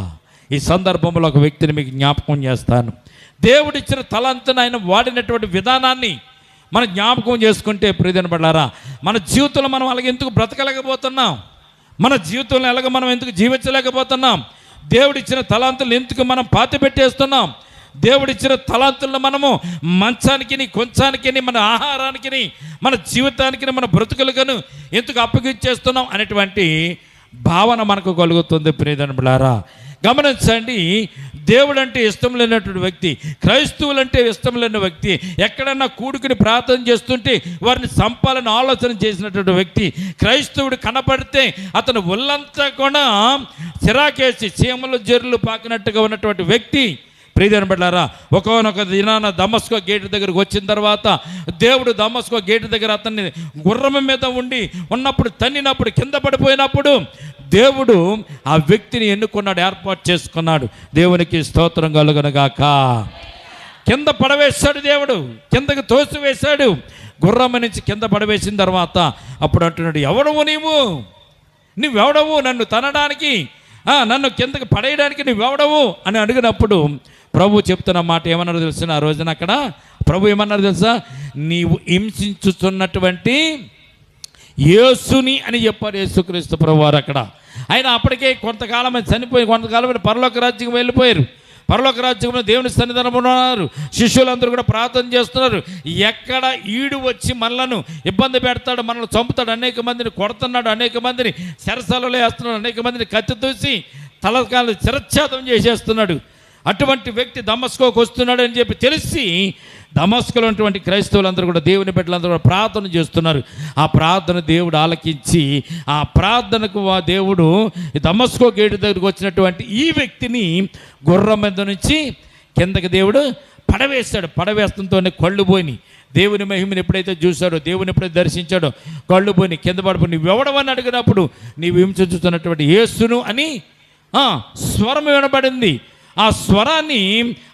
ఈ సందర్భంలో ఒక వ్యక్తిని మీకు జ్ఞాపకం చేస్తాను. దేవుడిచ్చిన తలాంతును ఆయన వాడినటువంటి విధానాన్ని మనం జ్ఞాపకం చేసుకుంటే ప్రియమైన బిడ్డలారా, మన జీవితంలో మనం అలాగే ఎందుకు బ్రతకలేకపోతున్నాం? మన జీవితంలో ఎలాగ మనం ఎందుకు జీవించలేకపోతున్నాం? దేవుడిచ్చిన తలాంతులు ఎందుకు మనం పాతిపెట్టేస్తున్నాం? దేవుడిచ్చిన తలాంతులను మనము మంచానికి, కొంచానికి, మన ఆహారానికి, మన జీవితానికి, మన బ్రతుకులకు ఎందుకు అప్పగించేస్తున్నాం అనేటువంటి భావన మనకు కలుగుతుంది. ప్రియమైన బిడ్డలారా, గమనించండి. దేవుడు అంటే ఇష్టం లేనటువంటి వ్యక్తి, క్రైస్తవులంటే ఇష్టం లేని వ్యక్తి, ఎక్కడన్నా కూడుకుని ప్రార్థన చేస్తుంటే వారిని చంపాలని ఆలోచన చేసినటువంటి వ్యక్తి, క్రైస్తవుడు కనపడితే అతను ఒళ్ళంతా కూడా చిరాకేసి చీమలు జర్రులు పాకినట్టుగా ఉన్నటువంటి వ్యక్తి. ప్రియమైన బిడ్డలారా, ఒకనొక దినాన దమస్కో గేటు దగ్గరకు వచ్చిన తర్వాత దేవుడు దమస్కో గేటు దగ్గర అతన్ని గుర్రం మీద ఉన్నప్పుడు తన్నినప్పుడు కింద పడిపోయినప్పుడు దేవుడు ఆ వ్యక్తిని ఎన్నుకున్నాడు, ఏర్పాటు చేసుకున్నాడు. దేవునికి స్తోత్రం కలుగునుగాక. కింద పడవేశాడు దేవుడు, కిందకి తోసివేశాడు. గుర్రం నుంచి కింద పడవేసిన తర్వాత అప్పుడు అంటున్నాడు, ఎవడవు నువ్వెవడవు నన్ను తనడానికి, నన్ను కిందకి పడేయడానికి నువ్వెవడవు అని అడిగినప్పుడు ప్రభు చెప్తున్న మాట ఏమన్నారో తెలుసు? ఆ రోజున అక్కడ ప్రభు ఏమన్నారు తెలుసా? నీవు హింసించుతున్నటువంటి యేసుని అని చెప్పారు. యేసుక్రీస్తు ప్రభు వారు అక్కడ. ఆయన అప్పటికే కొంతకాలం చనిపోయి కొంతకాలం పరలోక రాజ్యం వెళ్ళిపోయారు. పరలోక రాజ్యంలో దేవుని సన్నిధానంలో ఉన్నారు. శిష్యులందరూ కూడా ప్రార్థన చేస్తున్నారు. ఎక్కడ ఈడు వచ్చి మనలను ఇబ్బంది పెడతాడు, మనల్ని చంపుతాడు, అనేక మందిని కొడుతున్నాడు, అనేక మందిని చెరసాలలో వేస్తున్నాడు, అనేక మందిని కత్తి తూసి తలకాలు చిరచ్ఛేదం చేసేస్తున్నాడు. అటువంటి వ్యక్తి దమస్కోకు వస్తున్నాడు అని చెప్పి తెలిసి దమస్కులో ఉన్నటువంటి క్రైస్తవులందరూ కూడా, దేవుని బిడ్డలందరూ కూడా ప్రార్థన చేస్తున్నారు. ఆ ప్రార్థన దేవుడు ఆలకించి ఆ ప్రార్థనకు దేవుడు దమస్కో గేటు దగ్గరకు వచ్చినటువంటి ఈ వ్యక్తిని గుర్రం మీద నుంచి కిందకి దేవుడు పడవేశాడు. పడవేస్తంతోనే కళ్ళు పోయి దేవుని మహిమని ఎప్పుడైతే చూశాడో, దేవుని ఎప్పుడైతే దర్శించాడో కళ్ళు పోయి కింద పడిపోయి నువ్వెవడవని అడిగినప్పుడు నీవు హింసించుతున్నటువంటి యేసును అని స్వరం వినబడింది. ఆ స్వరాన్ని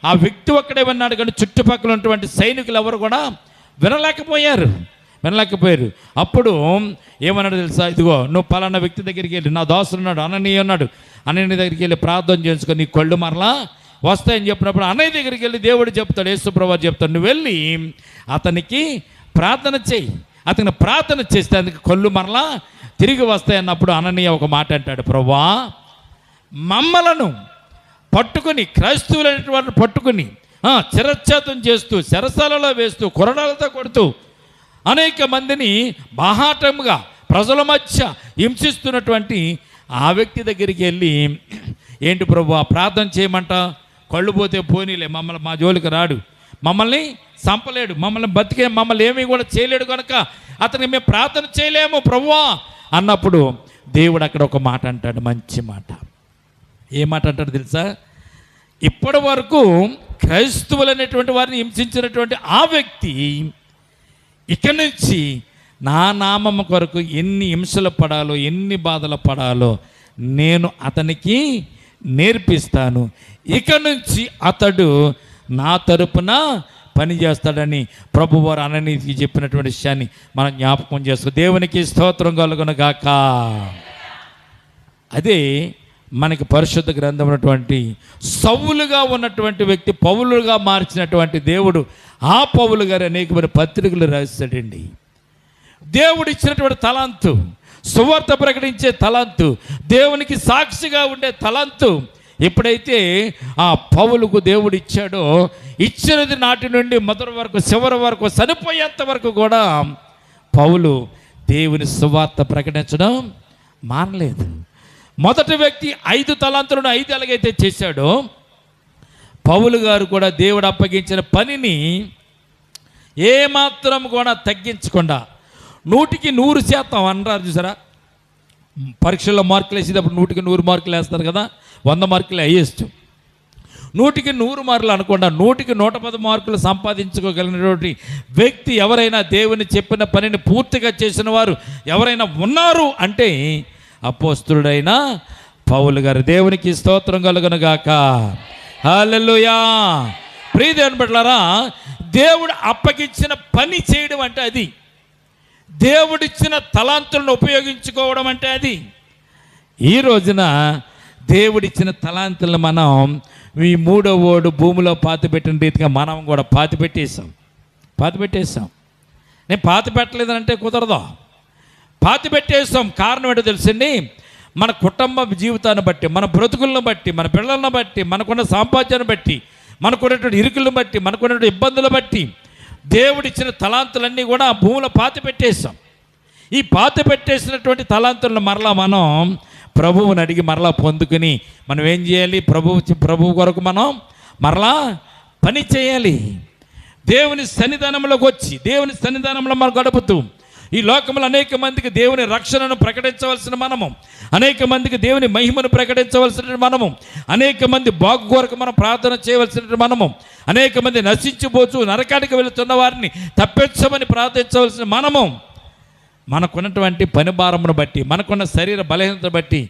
ఆ వ్యక్తి ఒక్కడే విన్నాడు, కానీ చుట్టుపక్కల ఉన్నటువంటి సైనికులు ఎవరు కూడా వినలేకపోయారు. అప్పుడు ఏమన్నాడు తెలుసా? ఇదిగో నువ్వు పలానా వ్యక్తి దగ్గరికి వెళ్ళి, నా దాసుడు ఉన్నాడు అననీయ ఉన్నాడు, అననీయ దగ్గరికి వెళ్ళి ప్రార్థన చేసుకొని నీ కళ్ళు మరలా వస్తాయని చెప్పినప్పుడు అన్నయ్య దగ్గరికి వెళ్ళి దేవుడు చెప్తాడు, యేసుప్రభువు చెప్తాడు, నువ్వు వెళ్ళి అతనికి ప్రార్థన చేయి. అతనికి ప్రార్థన చేస్తే అందుకు కళ్ళు మరలా తిరిగి వస్తాయన్నప్పుడు అననీయ ఒక మాట అంటాడు, ప్రభువా మమ్మలను పట్టుకుని, క్రైస్తవులైన వారిని పట్టుకుని చిరచ్ఛేదం చేస్తూ, చెరసాలలో వేస్తూ, కొరడాలతో కొడుతూ అనేక మందిని బాహాటంగా ప్రజల మధ్య హింసిస్తున్నటువంటి ఆ వ్యక్తి దగ్గరికి వెళ్ళి, ఏంటి ప్రభు ప్రార్థన చేయమంట, కళ్ళు పోతే పోనీలే, మమ్మల్ని మా జోలికి రాడు, మమ్మల్ని చంపలేడు, మమ్మల్ని ఏమీ కూడా చేయలేడు కనుక అతనికి మేము ప్రార్థన చేయలేము ప్రభువా అన్నప్పుడు దేవుడు అక్కడ ఒక మాట అంటాడు, మంచి మాట. ఏ మాట అంటాడు తెలుసా? ఇప్పటి వరకు క్రైస్తవులు అనేటువంటి వారిని హింసించినటువంటి ఆ వ్యక్తి ఇక నుంచి నా నామం కొరకు ఎన్ని హింసలు పడాలో, ఎన్ని బాధలు పడాలో నేను అతనికి నేర్పిస్తాను. ఇక నుంచి అతడు నా తరపున పని చేస్తాడని ప్రభువారు అననీతికి చెప్పినటువంటి విషయాన్ని మనం జ్ఞాపకం చేసుకో. దేవునికి స్తోత్రం కలుగును గాక. అదే మనకి పరిశుద్ధ గ్రంథం ఉన్నటువంటి సౌలుగా ఉన్నటువంటి వ్యక్తి పౌలుగా మార్చినటువంటి దేవుడు, ఆ పౌలు గారు అనేకమైన పత్రికలు రాశాడండి. దేవుడు ఇచ్చినటువంటి తలాంతు, సువార్త ప్రకటించే తలాంతు, దేవునికి సాక్షిగా ఉండే తలాంతు ఎప్పుడైతే ఆ పౌలుకు దేవుడు ఇచ్చాడో, ఇచ్చినది నాటి నుండి మొదటి వరకు చివరి వరకు చనిపోయేంత వరకు కూడా పౌలు దేవుని సువార్త ప్రకటించడం మానలేదు. మొదటి వ్యక్తి 5 తలాంతులను 5 ఎలాగైతే చేశాడో, పౌలు గారు కూడా దేవుడు అప్పగించిన పనిని ఏమాత్రం కూడా తగ్గించకుండా 100కి 100% అన్నారు చూసారా. పరీక్షల్లో మార్కులు వేసేటప్పుడు 100కి 100 మార్కులు వేస్తారు కదా, 100 మార్కులు హైయెస్ట్. 100కి 100 మార్కులు అనకుండా 100కి 110 మార్కులు సంపాదించుకోగలిగినటువంటి వ్యక్తి ఎవరైనా, దేవుని చెప్పిన పనిని పూర్తిగా చేసిన వారు ఎవరైనా ఉన్నారు అంటే అపోస్తలుడైన పౌలు గారు. దేవునికి స్తోత్రం కలుగును గాక. హల్లెలూయా. ప్రియ దేవుని బిడ్డలారా, దేవుడు అప్పగించిన పని చేయడం అంటే అది, దేవుడిచ్చిన తలాంతులను ఉపయోగించుకోవడం అంటే అది. ఈ రోజున దేవుడిచ్చిన తలాంతులను మనం ఈ 3వ ఓడు భూమిలో పాతిపెట్టిన రీతిగా మనం కూడా పాతిపెట్టేసాం. నేను పాతి పెట్టలేదనంటే కుదరదు, పాతిపెట్టేసాం. కారణం ఏంటో తెలుసండి, మన కుటుంబ జీవితాన్ని బట్టి, మన బ్రతుకులను బట్టి, మన పిల్లలను బట్టి, మనకున్న సాంపాద్యాన్ని బట్టి, మనకున్నటువంటి ఇరుకులను బట్టి, మనకున్నటువంటి ఇబ్బందులు బట్టి దేవుడిచ్చిన తలాంతులన్నీ కూడా ఆ భూమిలో పాతిపెట్టేసాం. ఈ పాతిపెట్టేసినటువంటి తలాంతులను మరలా మనం ప్రభువుని అడిగి మరలా పొందుకుని మనం ఏం చేయాలి? ప్రభువు కొరకు మనం మరలా పని చేయాలి. దేవుని సన్నిధానంలోకి వచ్చి దేవుని సన్నిధానంలో మనం గడుపుతూ ఈ లోకంలో అనేక మందికి దేవుని రక్షణను ప్రకటించవలసిన మనము, అనేక మందికి దేవుని మహిమను ప్రకటించవలసిన మనము, అనేక మంది బాగు కొరకు మనం ప్రార్థన చేయవలసిన మనము, అనేక మంది నశించిపోతూ నరకానికి వెళుతున్న వారిని తప్పించమని ప్రార్థించవలసిన మనము, మనకున్నటువంటి పని భారమును బట్టి, మనకున్న శరీర బలహీనత బట్టి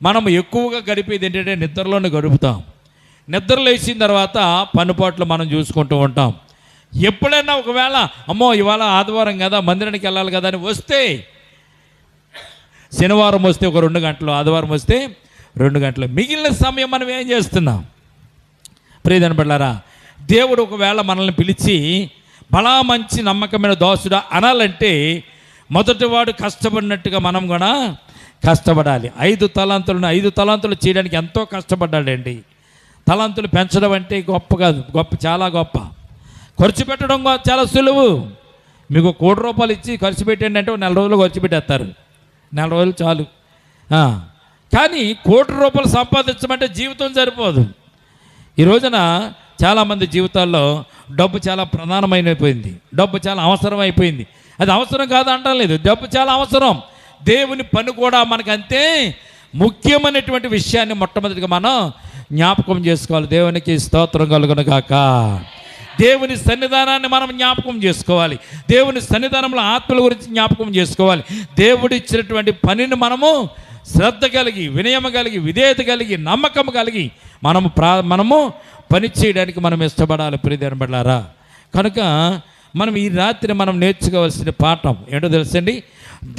మనము ఎక్కువగా గడిపేది ఏంటంటే నిద్రలోనే గడుపుతాం. నిద్ర లేచిన తర్వాత పనిపాట్లు మనం చూసుకుంటూ ఉంటాం. ఎప్పుడైనా ఒకవేళ అమ్మో ఇవాళ ఆదివారం కదా మందిరానికి వెళ్ళాలి కదా అని వస్తే, శనివారం వస్తే ఒక 2 గంటలు, ఆదివారం వస్తే 2 గంటలు, మిగిలిన సమయం మనం ఏం చేస్తున్నాం? ప్రియదని బిడ్డలారా, దేవుడు ఒకవేళ మనల్ని పిలిచి బలా మంచి నమ్మకమైన దోసుడా అనాలంటే మొదటివాడు కష్టపడినట్టుగా మనం కూడా కష్టపడాలి. 5 తలాంతులు చేయడానికి ఎంతో కష్టపడ్డాడండి. తలాంతులు పెంచడం అంటే గొప్ప కాదు, చాలా గొప్ప. ఖర్చు పెట్టడం చాలా సులువు. మీకు 1 కోటి రూపాయలు ఇచ్చి ఖర్చు పెట్టండి అంటే 4 రోజులు ఖర్చు పెట్టేస్తారు, 4 రోజులు చాలు. కానీ 1 కోటి రూపాయలు సంపాదించమంటే జీవితం సరిపోదు. ఈ రోజున చాలామంది జీవితాల్లో డబ్బు చాలా ప్రధానమైపోయింది, డబ్బు చాలా అవసరం అయిపోయింది. అది అవసరం కాదు అంటలేదు, డబ్బు చాలా అవసరం. దేవుని పని కూడా మనకంతే ముఖ్యమైనటువంటి విషయాన్ని మొట్టమొదటిగా మనం జ్ఞాపకం చేసుకోవాలి. దేవునికి స్తోత్రం కలుగును గాక. దేవుని సన్నిధానాన్ని మనం జ్ఞాపకం చేసుకోవాలి. దేవుని సన్నిధానంలో ఆత్మల గురించి జ్ఞాపకం చేసుకోవాలి. దేవుడు ఇచ్చినటువంటి పనిని మనము శ్రద్ధ కలిగి, వినయం కలిగి, విధేయత కలిగి, నమ్మకం కలిగి మనము పని చేయడానికి మనం ఇష్టపడాలి. ప్రియదేవుని బిడ్డలారా, కనుక మనం ఈ రాత్రి మనం నేర్చుకోవాల్సిన పాఠం ఏంటో తెలుసండి.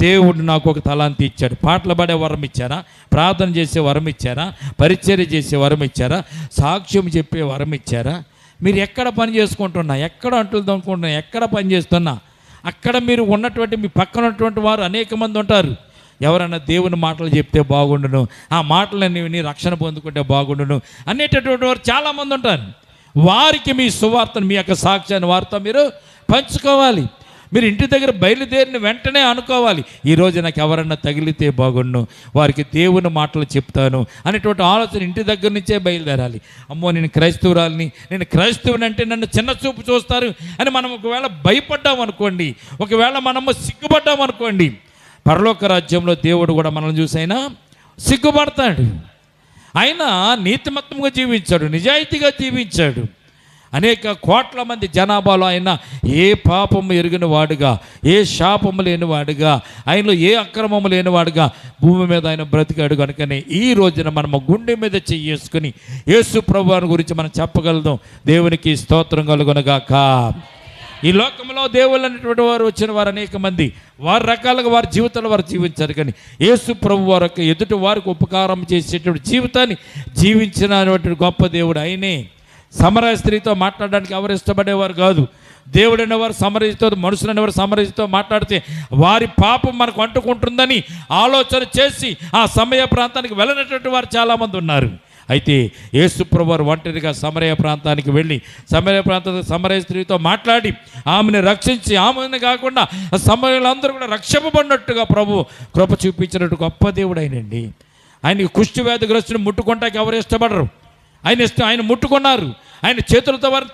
దేవుడు నాకు ఒక తలాంతి ఇచ్చాడు. పాటలు పాడే వరం ఇచ్చారా? ప్రార్థన చేసే వరం ఇచ్చారా? పరిచర్య చేసే వరం ఇచ్చారా? సాక్ష్యం చెప్పే వరం ఇచ్చారా? మీరు ఎక్కడ పని చేసుకుంటున్నా, ఎక్కడ అంటులు తోముకుంటున్నా, ఎక్కడ పని చేస్తున్నా, అక్కడ మీరు ఉన్నటువంటి మీ పక్కన ఉన్నటువంటి వారు అనేక మంది ఉంటారు. ఎవరైనా దేవుని మాటలు చెప్తే బాగుండును, ఆ మాటలన్నీ విని రక్షణ పొందుకుంటే బాగుండును అనేటటువంటి వారు చాలామంది ఉంటారు. వారికి మీ సువార్తను, మీ యొక్క సాక్ష్యాన్ని వారితో మీరు పంచుకోవాలి. మీరు ఇంటి దగ్గర బయలుదేరిన వెంటనే అనుకోవాలి, ఈరోజు నాకు ఎవరన్నా తగిలితే బాగుండు, వారికి దేవుని మాటలు చెప్తాను అనేటువంటి ఆలోచన ఇంటి దగ్గర నుంచే బయలుదేరాలి. అమ్మో నేను క్రైస్తవురాలిని, నేను క్రైస్తవుని అంటే నన్ను చిన్న చూపు చూస్తారు అని మనం ఒకవేళ భయపడ్డాం అనుకోండి, ఒకవేళ మనము సిగ్గుపడ్డాం అనుకోండి, పరలోక రాజ్యంలో దేవుడు కూడా మనల్ని చూసైనా సిగ్గుపడతాడు. ఆయన నీతిమత్వంగా జీవించాడు, నిజాయితీగా జీవించాడు. అనేక కోట్ల మంది జనాభాలో ఆయన ఏ పాపము ఎరిగిన వాడుగా, ఏ శాపము లేనివాడుగా, ఆయనలో ఏ అక్రమము లేనివాడుగా భూమి మీద ఆయన బ్రతికాడు. కనుకనే ఈ రోజున మనము గుండె మీద చేసుకుని యేసు ప్రభువుని గురించి మనం చెప్పగలుగుతాం. దేవునికి స్తోత్రం కలుగునగాక. ఈ లోకంలో దేవుళ్ళు అనేటువంటి వారు వచ్చిన వారు అనేక మంది వారి రకాలుగా వారి జీవితాలు వారు జీవించారు. కానీ యేసు ప్రభు వారికి ఎదుటి వారికి ఉపకారం చేసేటువంటి జీవితాన్ని జీవించినటువంటి గొప్ప దేవుడు ఆయనే. సమరయ స్త్రీతో మాట్లాడడానికి ఎవరు ఇష్టపడేవారు కాదు. దేవుడు అనేవారు సమరయతో, మనుషులు అనేవారు సమరయతో మాట్లాడితే వారి పాపం మనకు అంటుకుంటుందని ఆలోచన చేసి ఆ సమరయ ప్రాంతానికి వెళ్ళినటువంటి వారు చాలామంది ఉన్నారు. అయితే యేసు ప్రభు వారు ఒంటరిగా సమరయ ప్రాంతానికి వెళ్ళి సమరయ స్త్రీతో మాట్లాడి ఆమెను రక్షించి, ఆమెను కాకుండా సమరయులందరూ కూడా రక్షింపబడినట్టుగా ప్రభు కృప చూపించినట్టు గొప్ప దేవుడు ఆయనండి. ఆయనకి కుష్టి వ్యాధిగ్రస్తుని ముట్టుకుంటానికి ఎవరు ఇష్టపడరు. ఆయన ముట్టుకున్నారు, ఆయన చేతులతో వారిని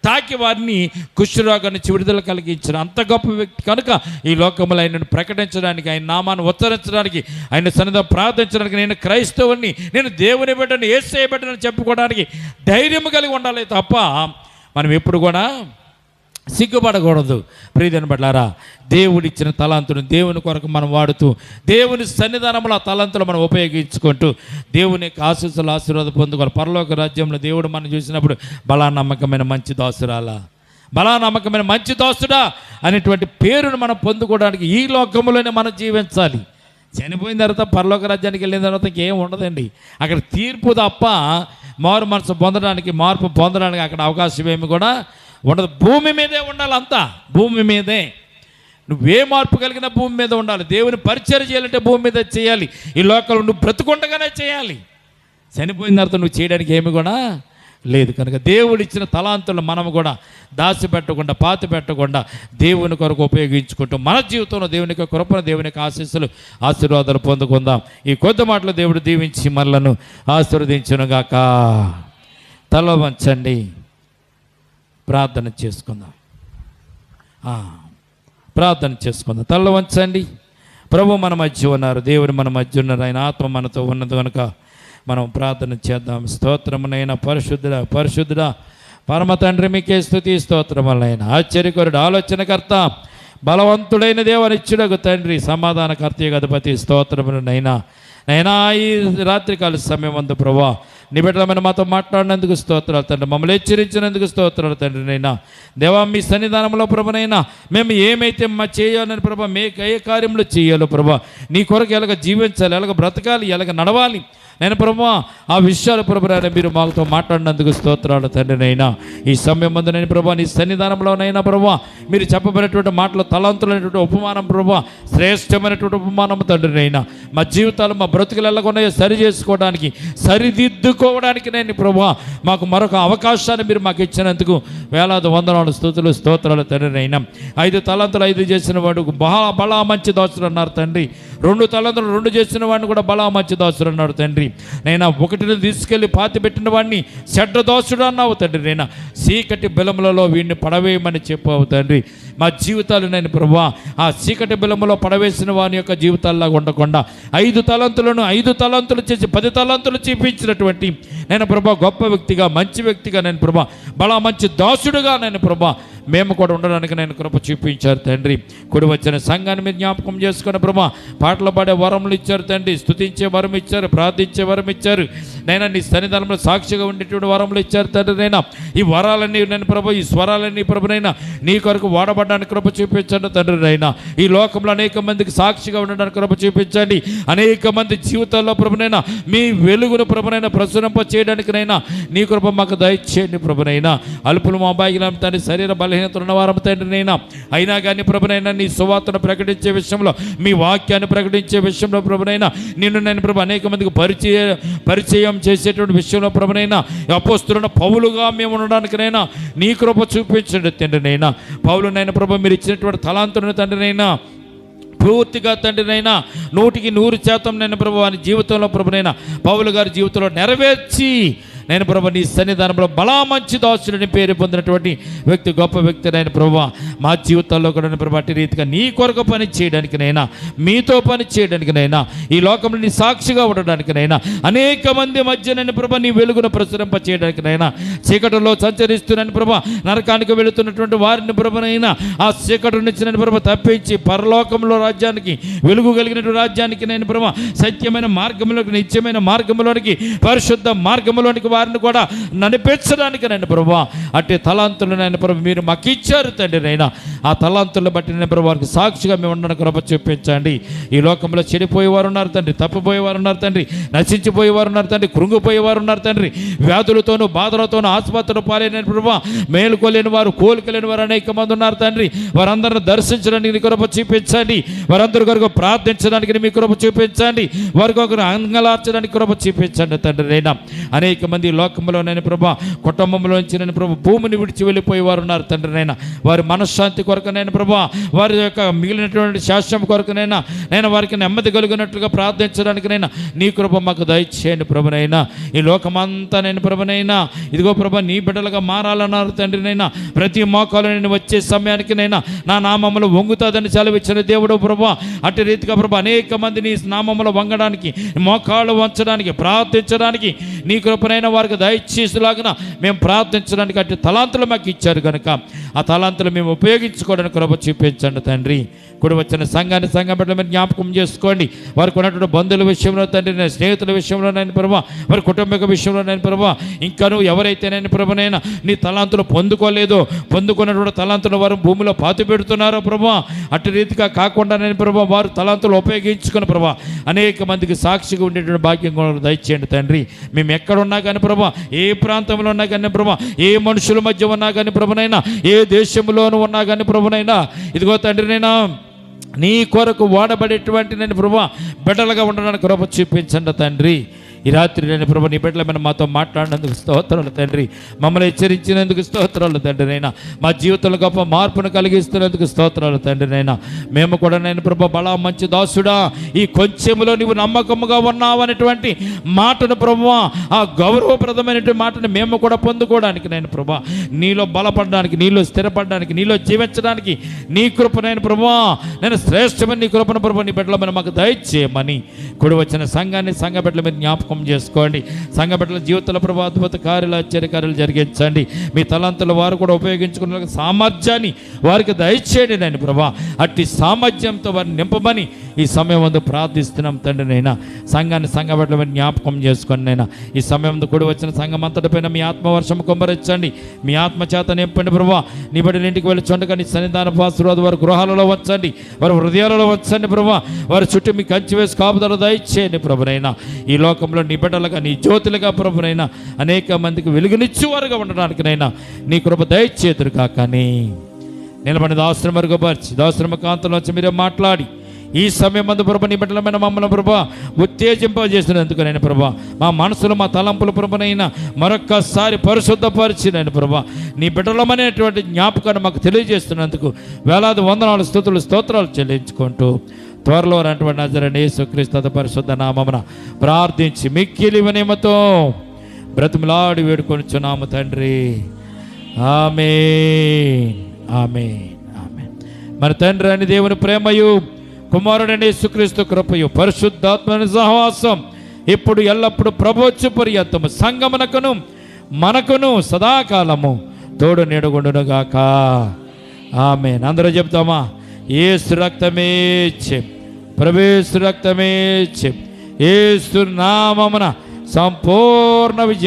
తాకి వారిని కుష్ఠరోగం నుంచి విడుదల కలిగించిన అంత గొప్ప వ్యక్తి కనుక ఈ లోకంలో ఆయనను ప్రకటించడానికి, ఆయన నామాన్ని ఉచ్చరించడానికి, ఆయన సన్నిధిలో ప్రార్థించడానికి, నేను క్రైస్తవుని, నేను దేవుని బిడ్డను, యేసయ్య బిడ్డను చెప్పుకోవడానికి ధైర్యం కలిగి ఉండాలి తప్ప మనం ఎప్పుడు కూడా సిగ్గుపడకూడదు. ప్రియమైన బిడ్డలారా, దేవుడిచ్చిన తలాంతును దేవుని కొరకు మనం వాడుతూ, దేవుని సన్నిధానంలో ఆ తలాంతులు మనం ఉపయోగించుకుంటూ దేవుని యొక్క ఆశీర్వాదం పొందుకోవాలి. పరలోక రాజ్యంలో దేవుడు మనం చూసినప్పుడు బలా నమ్మకమైన మంచి దాసురాలా, బలా నమ్మకమైన మంచి దాసుడా అనేటువంటి పేరును మనం పొందుకోవడానికి ఈ లోకంలోనే మనం జీవించాలి. చనిపోయిన తర్వాత పరలోక రాజ్యానికి వెళ్ళిన తర్వాత ఇంకేం ఉండదండి. అక్కడ తీర్పు తప్ప మార్పు పొందడానికి అక్కడ అవకాశం ఏమి కూడా ఉండదు. భూమి మీదే ఉండాలి, అంతా భూమి మీదే. నువ్వే మార్పు కలిగిన భూమి మీద ఉండాలి. దేవుని పరిచయం చేయాలంటే భూమి మీద చేయాలి. ఈ లోకంలో నువ్వు బ్రతుకుండగానే చేయాలి. చనిపోయిన తర్వాత నువ్వు చేయడానికి ఏమి కూడా లేదు. కనుక దేవుడిచ్చిన తలాంతులను మనం కూడా దాచిపెట్టకుండా, పాతి పెట్టకుండా దేవుని కొరకు ఉపయోగించుకుంటూ మన జీవితంలో దేవుని యొక్క కృపను, దేవుని యొక్క ఆశీర్వాదాలు పొందుకుందాం. ఈ కొద్ది మాటలు దేవుడు దీవించి మనలను ఆశీర్వదించునుగాక. తల వంచండి, ప్రార్థన చేసుకుందాం. తల్ల వంచండి. ప్రభు మన మధ్య ఉన్నారు, దేవుడు మన మధ్య ఉన్నారు, ఆయన ఆత్మ మనతో ఉన్నది కనుక మనం ప్రార్థన చేద్దాం. స్తోత్రమునైనా పరిశుద్ధుడా పరమ తండ్రి మీకే స్తుతి స్తోత్రములైన ఆశ్చర్యకరుడు, ఆలోచనకర్త, బలవంతుడైన దేవనిచ్చుడకు తండ్రి, సమాధానకర్త, గణపతి స్తోత్రములనైనా ఈ రాత్రికాల సమయం అందు ప్రభా నీ బిడ్డలమైన మాతో మాట్లాడినందుకు స్తోత్రాలు తండ్రి, మమ్మల్ని హెచ్చరించినందుకు స్తోత్రాలు తండ్రి. నైనా దేవా మీ సన్నిధానంలో ప్రభనైనా మేము ఏమైతే చేయాలని ప్రభా, ఏ కార్యంలో చేయాలో ప్రభా, నీ కొరకు ఎలాగ జీవించాలి, ఎలాగ బ్రతకాలి, ఎలాగ నడవాలి నేను ప్రభా, ఆ విషయాలు ప్రభునైనా మీరు మాతో మాట్లాడినందుకు స్తోత్రాలు తండ్రి. నైనా ఈ సమయం ముందు నేను ప్రభా నీ సన్నిధానంలోనైనా ప్రభా మీరు చెప్పబడినటువంటి మాటలు, తలంతులైనటువంటి ఉపమానం ప్రభా, శ్రేష్టమైనటువంటి ఉపమానం తండ్రి. నైనా మా జీవితాలు, మా బ్రతుకులు ఎలాగున్నాయో సరి చేసుకోవడానికి, సరిదిద్దుకోవడానికి నేను ప్రభా మాకు మరొక అవకాశాన్ని మీరు మాకు ఇచ్చినందుకు వేలాది వందనాలు, స్తుతులు, స్తోత్రాలు తండ్రి. నైనా 5 తలంతులు 5 చేసిన వాడు బలా మంచి దాసుడు అన్నారు తండ్రి. 2 తలంతులు 2 చేసిన వాడిని కూడా బలా మంచి దాసుడు అన్నాడు తండ్రి. నైనా 1ని తీసుకెళ్ళి పాతి పెట్టిన వాడిని చెడ్డ దోషుడు అన్నావు తండ్రి. నైనా చీకటి బిలములలో వీడిని పడవేయమని చెప్పావు తండ్రి. మా జీవితాలు నేను ప్రభా ఆ చీకటి బిలములో పడవేసిన వాని యొక్క జీవితాల్లాగా ఉండకుండా 5 తలంతులు చేసి 10 తలంతులు చూపించినటువంటి నేను ప్రభా గొప్ప వ్యక్తిగా, మంచి వ్యక్తిగా నేను ప్రభా బలా మంచి దాసుడుగా నేను ప్రభా మేము కూడా ఉండడానికి నేను కృప చూపించారు తండ్రి. కూడి వచ్చిన సంఘాన్ని మీరు జ్ఞాపకం చేసుకున్న ప్రభా పాటలు పాడే వరములు ఇచ్చారు తండ్రి, స్తుతించే వరం ఇచ్చారు, ప్రార్థించే వరం ఇచ్చారు నైనా, నీ సన్నిధానంలో సాక్షిగా ఉండేటువంటి వరములు ఇచ్చారు తండ్రి. నైనా ఈ వరాలన్నీ నేను ప్రభా, ఈ స్వరాలన్నీ ప్రభునైనా నీ కొరకు వాడబడడానికి కృప చూపించండి తండ్రి. నైనా ఈ లోకంలో అనేక మందికి సాక్షిగా ఉండడానికి కృప చూపించండి. అనేక మంది జీవితాల్లో ప్రభునైనా మీ వెలుగును ప్రభునైనా ప్రచురింప చేయడానికి నైనా నీ కృప మాకు దయచేయండి ప్రభునైనా. అల్పులు మా బాగిలం తండ్రి, శరీర బల బలహీనతలు ఉన్నవారము తండ్రి నైనా, అయినా కానీ ప్రభునైనా నీ సువార్తను ప్రకటించే విషయంలో, మీ వాక్యాన్ని ప్రకటించే విషయంలో ప్రభునైనా నిన్ను నేను ప్రభు అనేక మందికి పరిచయం చేసేటువంటి విషయంలో ప్రభునైనా అపోస్తలున్న పౌలుగా మేము ఉండడానికినైనా నీ కృప చూపించండి తండ్రి నైనా. పౌలునైనా ప్రభు మీరు ఇచ్చినటువంటి తలాంతులను తండ్రినైనా పూర్తిగా తండ్రినైనా 100% నేను ప్రభు వారి జీవితంలో ప్రభునైనా పౌలు గారి జీవితంలో నెరవేర్చి నేను ప్రభు నీ సన్నిధానంలో బలా మంచి దాసులని పేరు పొందినటువంటి వ్యక్తి, గొప్ప వ్యక్తి నేను ప్రభు మా జీవితాల్లో కూడా నేను ప్రభు అట్టి రీతిగా నీ కొరకు పని చేయడానికినైనా, మీతో పని చేయడానికినైనా, ఈ లోకంలో నీ సాక్షిగా ఉండడానికినైనా, అనేక మంది మధ్య నేను ప్రభు నీ వెలుగును ప్రచురింప చేయడానికినైనా, చీకటిలో సంచరిస్తున్నాను ప్రభు నరకానికి వెళుతున్నటువంటి వారిని ప్రభునైనా ఆ చీకటి నుంచి నేను ప్రభు తప్పించి పరలోకంలో రాజ్యానికి, వెలుగు కలిగినటువంటి రాజ్యానికి నేను ప్రభు సత్యమైన మార్గంలోకి, నిత్యమైన మార్గంలోనికి, పరిశుద్ధ మార్గంలోనికి వారిని కూడా నడిపించడానికి నేను ప్రభు అట్టి తలాంతులు నేను ప్రభు మీరు మాకు ఇచ్చారు తండ్రి నైనా. ఆ తలాంతులను బట్టి నేను ప్రభు వారికి సాక్షిగా మేము ఉండడానికి కృప చూపించండి. ఈ లోకంలో చెడిపోయేవారు ఉన్నారు తండ్రి, తప్పిపోయేవారు ఉన్నారు తండ్రి, నశించిపోయేవారు ఉన్నారు తండ్రి, కృంగిపోయేవారు ఉన్నారు తండ్రి, వ్యాధులతోనూ బాధలతోనూ ఆసుపత్రులు పాలైన ప్రభు మేలుకోలేని వారు, కోలుకోలేని వారు అనేక మంది ఉన్నారు తండ్రి. వారందరిని దర్శించడానికి నీ కృప చూపించండి. వారందరి కొరకు ప్రార్థించడానికి మీ కృప చూపించండి. వారికి ఒకరు అంగలార్చడానికి కృప చూపించండి తండ్రి నైనా. అనేక మంది లోకంలో నేను ప్రభా కుటుంబంలో నుంచి నేను ప్రభు భూమిని విడిచి వెళ్ళిపోయి వారు ఉన్నారు తండ్రి నైనా. వారి మనశ్శాంతి కొరకు నేను ప్రభా వారి యొక్క మిగిలినటువంటి శాస్త్రం కొరకునైనా నేను వారికి నెమ్మది కలిగినట్లుగా ప్రార్థించడానికినైనా నీ కృప మాకు దయచేయండి ప్రభునైనా. ఈ లోకమంతా నేను ప్రభునైనా ఇదిగో ప్రభా నీ బిడ్డలుగా మారాలన్నారు తండ్రినైనా. ప్రతి మోకాలు నేను వచ్చే సమయానికినైనా నా నామములు వంగుతుందని సెలవిచ్చిన దేవుడు ప్రభా. అట్టి రీతిగా ప్రభా అనేక మంది నీ నామములు వంగడానికి, మోకాళ్ళు వంచడానికి, ప్రార్థించడానికి నీ కృపనైనా వారికి దయచేసేలాగా మేము ప్రార్థించడానికి అట్టి తలాంతులు మాకు ఇచ్చారు కనుక ఆ తలాంతులు మేము ఉపయోగించుకోవడానికి కృప చూపించండి తండ్రి. కూడా వచ్చిన సంఘాన్ని, సంఘ బిడ్డల మీద జ్ఞాపకం చేసుకోండి. వారికి ఉన్నటువంటి బంధువుల విషయంలో తండ్రి, నేను స్నేహితుల విషయంలో నేను ప్రభా, వారి కుటుంబిక విషయంలో నేను ప్రభా, ఇంకాను ఎవరైతే నేను ప్రభనైనా నీ తలాంతులు పొందుకున్నటువంటి తలాంతులు వారు భూమిలో పాతి పెడుతున్నారో ప్రభా, అట్టి రీతిగా కాకుండా నేను ప్రభా వారు తలాంతులు ఉపయోగించుకుని ప్రభా అనేక మందికి సాక్షిగా ఉండేటువంటి భాగ్యం కూడా దయచేయండి తండ్రి. మేము ఎక్కడున్నా కానీ ప్రభా, ఏ ప్రాంతంలో ఉన్నా కానీ ప్రభా, ఏ మనుషుల మధ్య ఉన్నా కానీ ప్రభునైనా, ఏ దేశంలోనూ ఉన్నా కానీ ప్రభునైనా ఇదిగో తండ్రినైనా నీ కొరకు వాడబడేటువంటి నేను ప్రభా బిడ్డలుగా ఉండడానికి కృప చూపించండి తండ్రి. ఈ రాత్రి నేను ప్రభు నీ బిడ్డల మీద మాతో మాట్లాడినందుకు స్తోత్రాలు తండ్రి. మమ్మల్ని హెచ్చరించినందుకు స్తోత్రాలు తండ్రి నైనా. మా జీవితంలో గొప్ప మార్పును కలిగిస్తున్నందుకు స్తోత్రాలు తండ్రి నైనా. మేము కూడా నేను ప్రభు బలా మంచి దాసుడా, ఈ కొంచెంలో నీవు నమ్మకముగా ఉన్నావు అనేటువంటి మాటను ప్రభు, ఆ గౌరవప్రదమైనటువంటి మాటను మేము కూడా పొందుకోవడానికి నేను ప్రభు నీలో బలపడడానికి, నీలో స్థిరపడడానికి, నీలో జీవించడానికి నీ కృప నేను ప్రభు నేను శ్రేష్టమైన నీ కృపను ప్రభు నీ బిడ్డల మీద మాకు దయచేయమని కూడి వచ్చిన సంఘాన్ని, సంఘ బిడ్డల మీద జ్ఞాపకం చేసుకోండి. సంఘ బిడ్డల జీవితంలో ప్రభు అద్భుత కార్యాలు, ఆశ్చర్యకార్యాలు జరిగించండి. మీ తలంతులు వారు కూడా ఉపయోగించుకున్న సామర్థ్యాన్ని వారికి దయచేయండి నేను ప్రభా. అట్టి సామర్థ్యంతో వారిని నింపమని ఈ సమయం ముందు ప్రార్థిస్తున్నాం తండ్రి నైనా. సంఘాన్ని, సంఘ బిడ్డల మీద జ్ఞాపకం చేసుకోండి నైనా. ఈ సమయం ముందు కూడి వచ్చిన సంఘం అంతటిపైన మీ ఆత్మవర్షం కుమ్మరించండి. మీ ఆత్మ చేత నింపండి ప్రభా. నీ బిడ్డల ఇంటికి వెళ్ళి చూడగా నీ సన్నిధాన ఆశీర్వాదం వారి గృహాలలో వచ్చండి, వారి హృదయాలలో వచ్చండి ప్రభా. వారి చుట్టూ మీ కంచి వేసి కాపుదల దయచేయండి ప్రభునైనా. ఈ లోకంలో నీ బిడ్డలుగా, నీ జ్యోతులుగా ప్రభునైనా అనేక మందికి వెలుగునిచ్చేవారుగా ఉండడానికినైనా నీ కృప దయచేతురు కాకని నిలబడి దాశ్రమ మరుగుపరిచి దాశ్రమ కాంతంలో వచ్చి మీరే మాట్లాడి ఈ సమయం మందు ప్రభు నీ బిడ్డలమైన మమ్మల్ని ప్రభా ఉత్తేజింపజేసినందుకు ప్రభా మా మనసులు, మా తలంపులు ప్రభునైనా మరొక్కసారి పరిశుద్ధపరిచినైనా ప్రభా నీ బిడ్డలమనేటువంటి జ్ఞాపకాన్ని మాకు తెలియజేస్తున్నందుకు వేలాది వందనాలు, స్తుతులు, స్తోత్రాలు చెల్లించుకుంటూ త్వరలో అటువంటి నజరేయుడైన యేసుక్రీస్తు పరిశుద్ధ నామమున ప్రార్థించి మిక్కిలి వినయముతో బ్రతిమలాడి వేడుకొనుచున్నాము తండ్రి. ఆమేన్, ఆమేన్, ఆమేన్. మన తండ్రి అని దేవుని ప్రేమయు, కుమారుడైన యేసుక్రీస్తు కృపయు, పరిశుద్ధాత్మని సహవాసం ఇప్పుడు ఎల్లప్పుడు ప్రభోచ్చు పర్యంతము సంగమునకును మనకును సదాకాలము తోడు నీడగుండునుగాక. ఆమేన్. అందరూ చెప్తామా? యేసు రక్తమే చెప్, ప్రవేశ రక్తమే చెప్, యేసు నామమున సంపూర్ణ విజయం.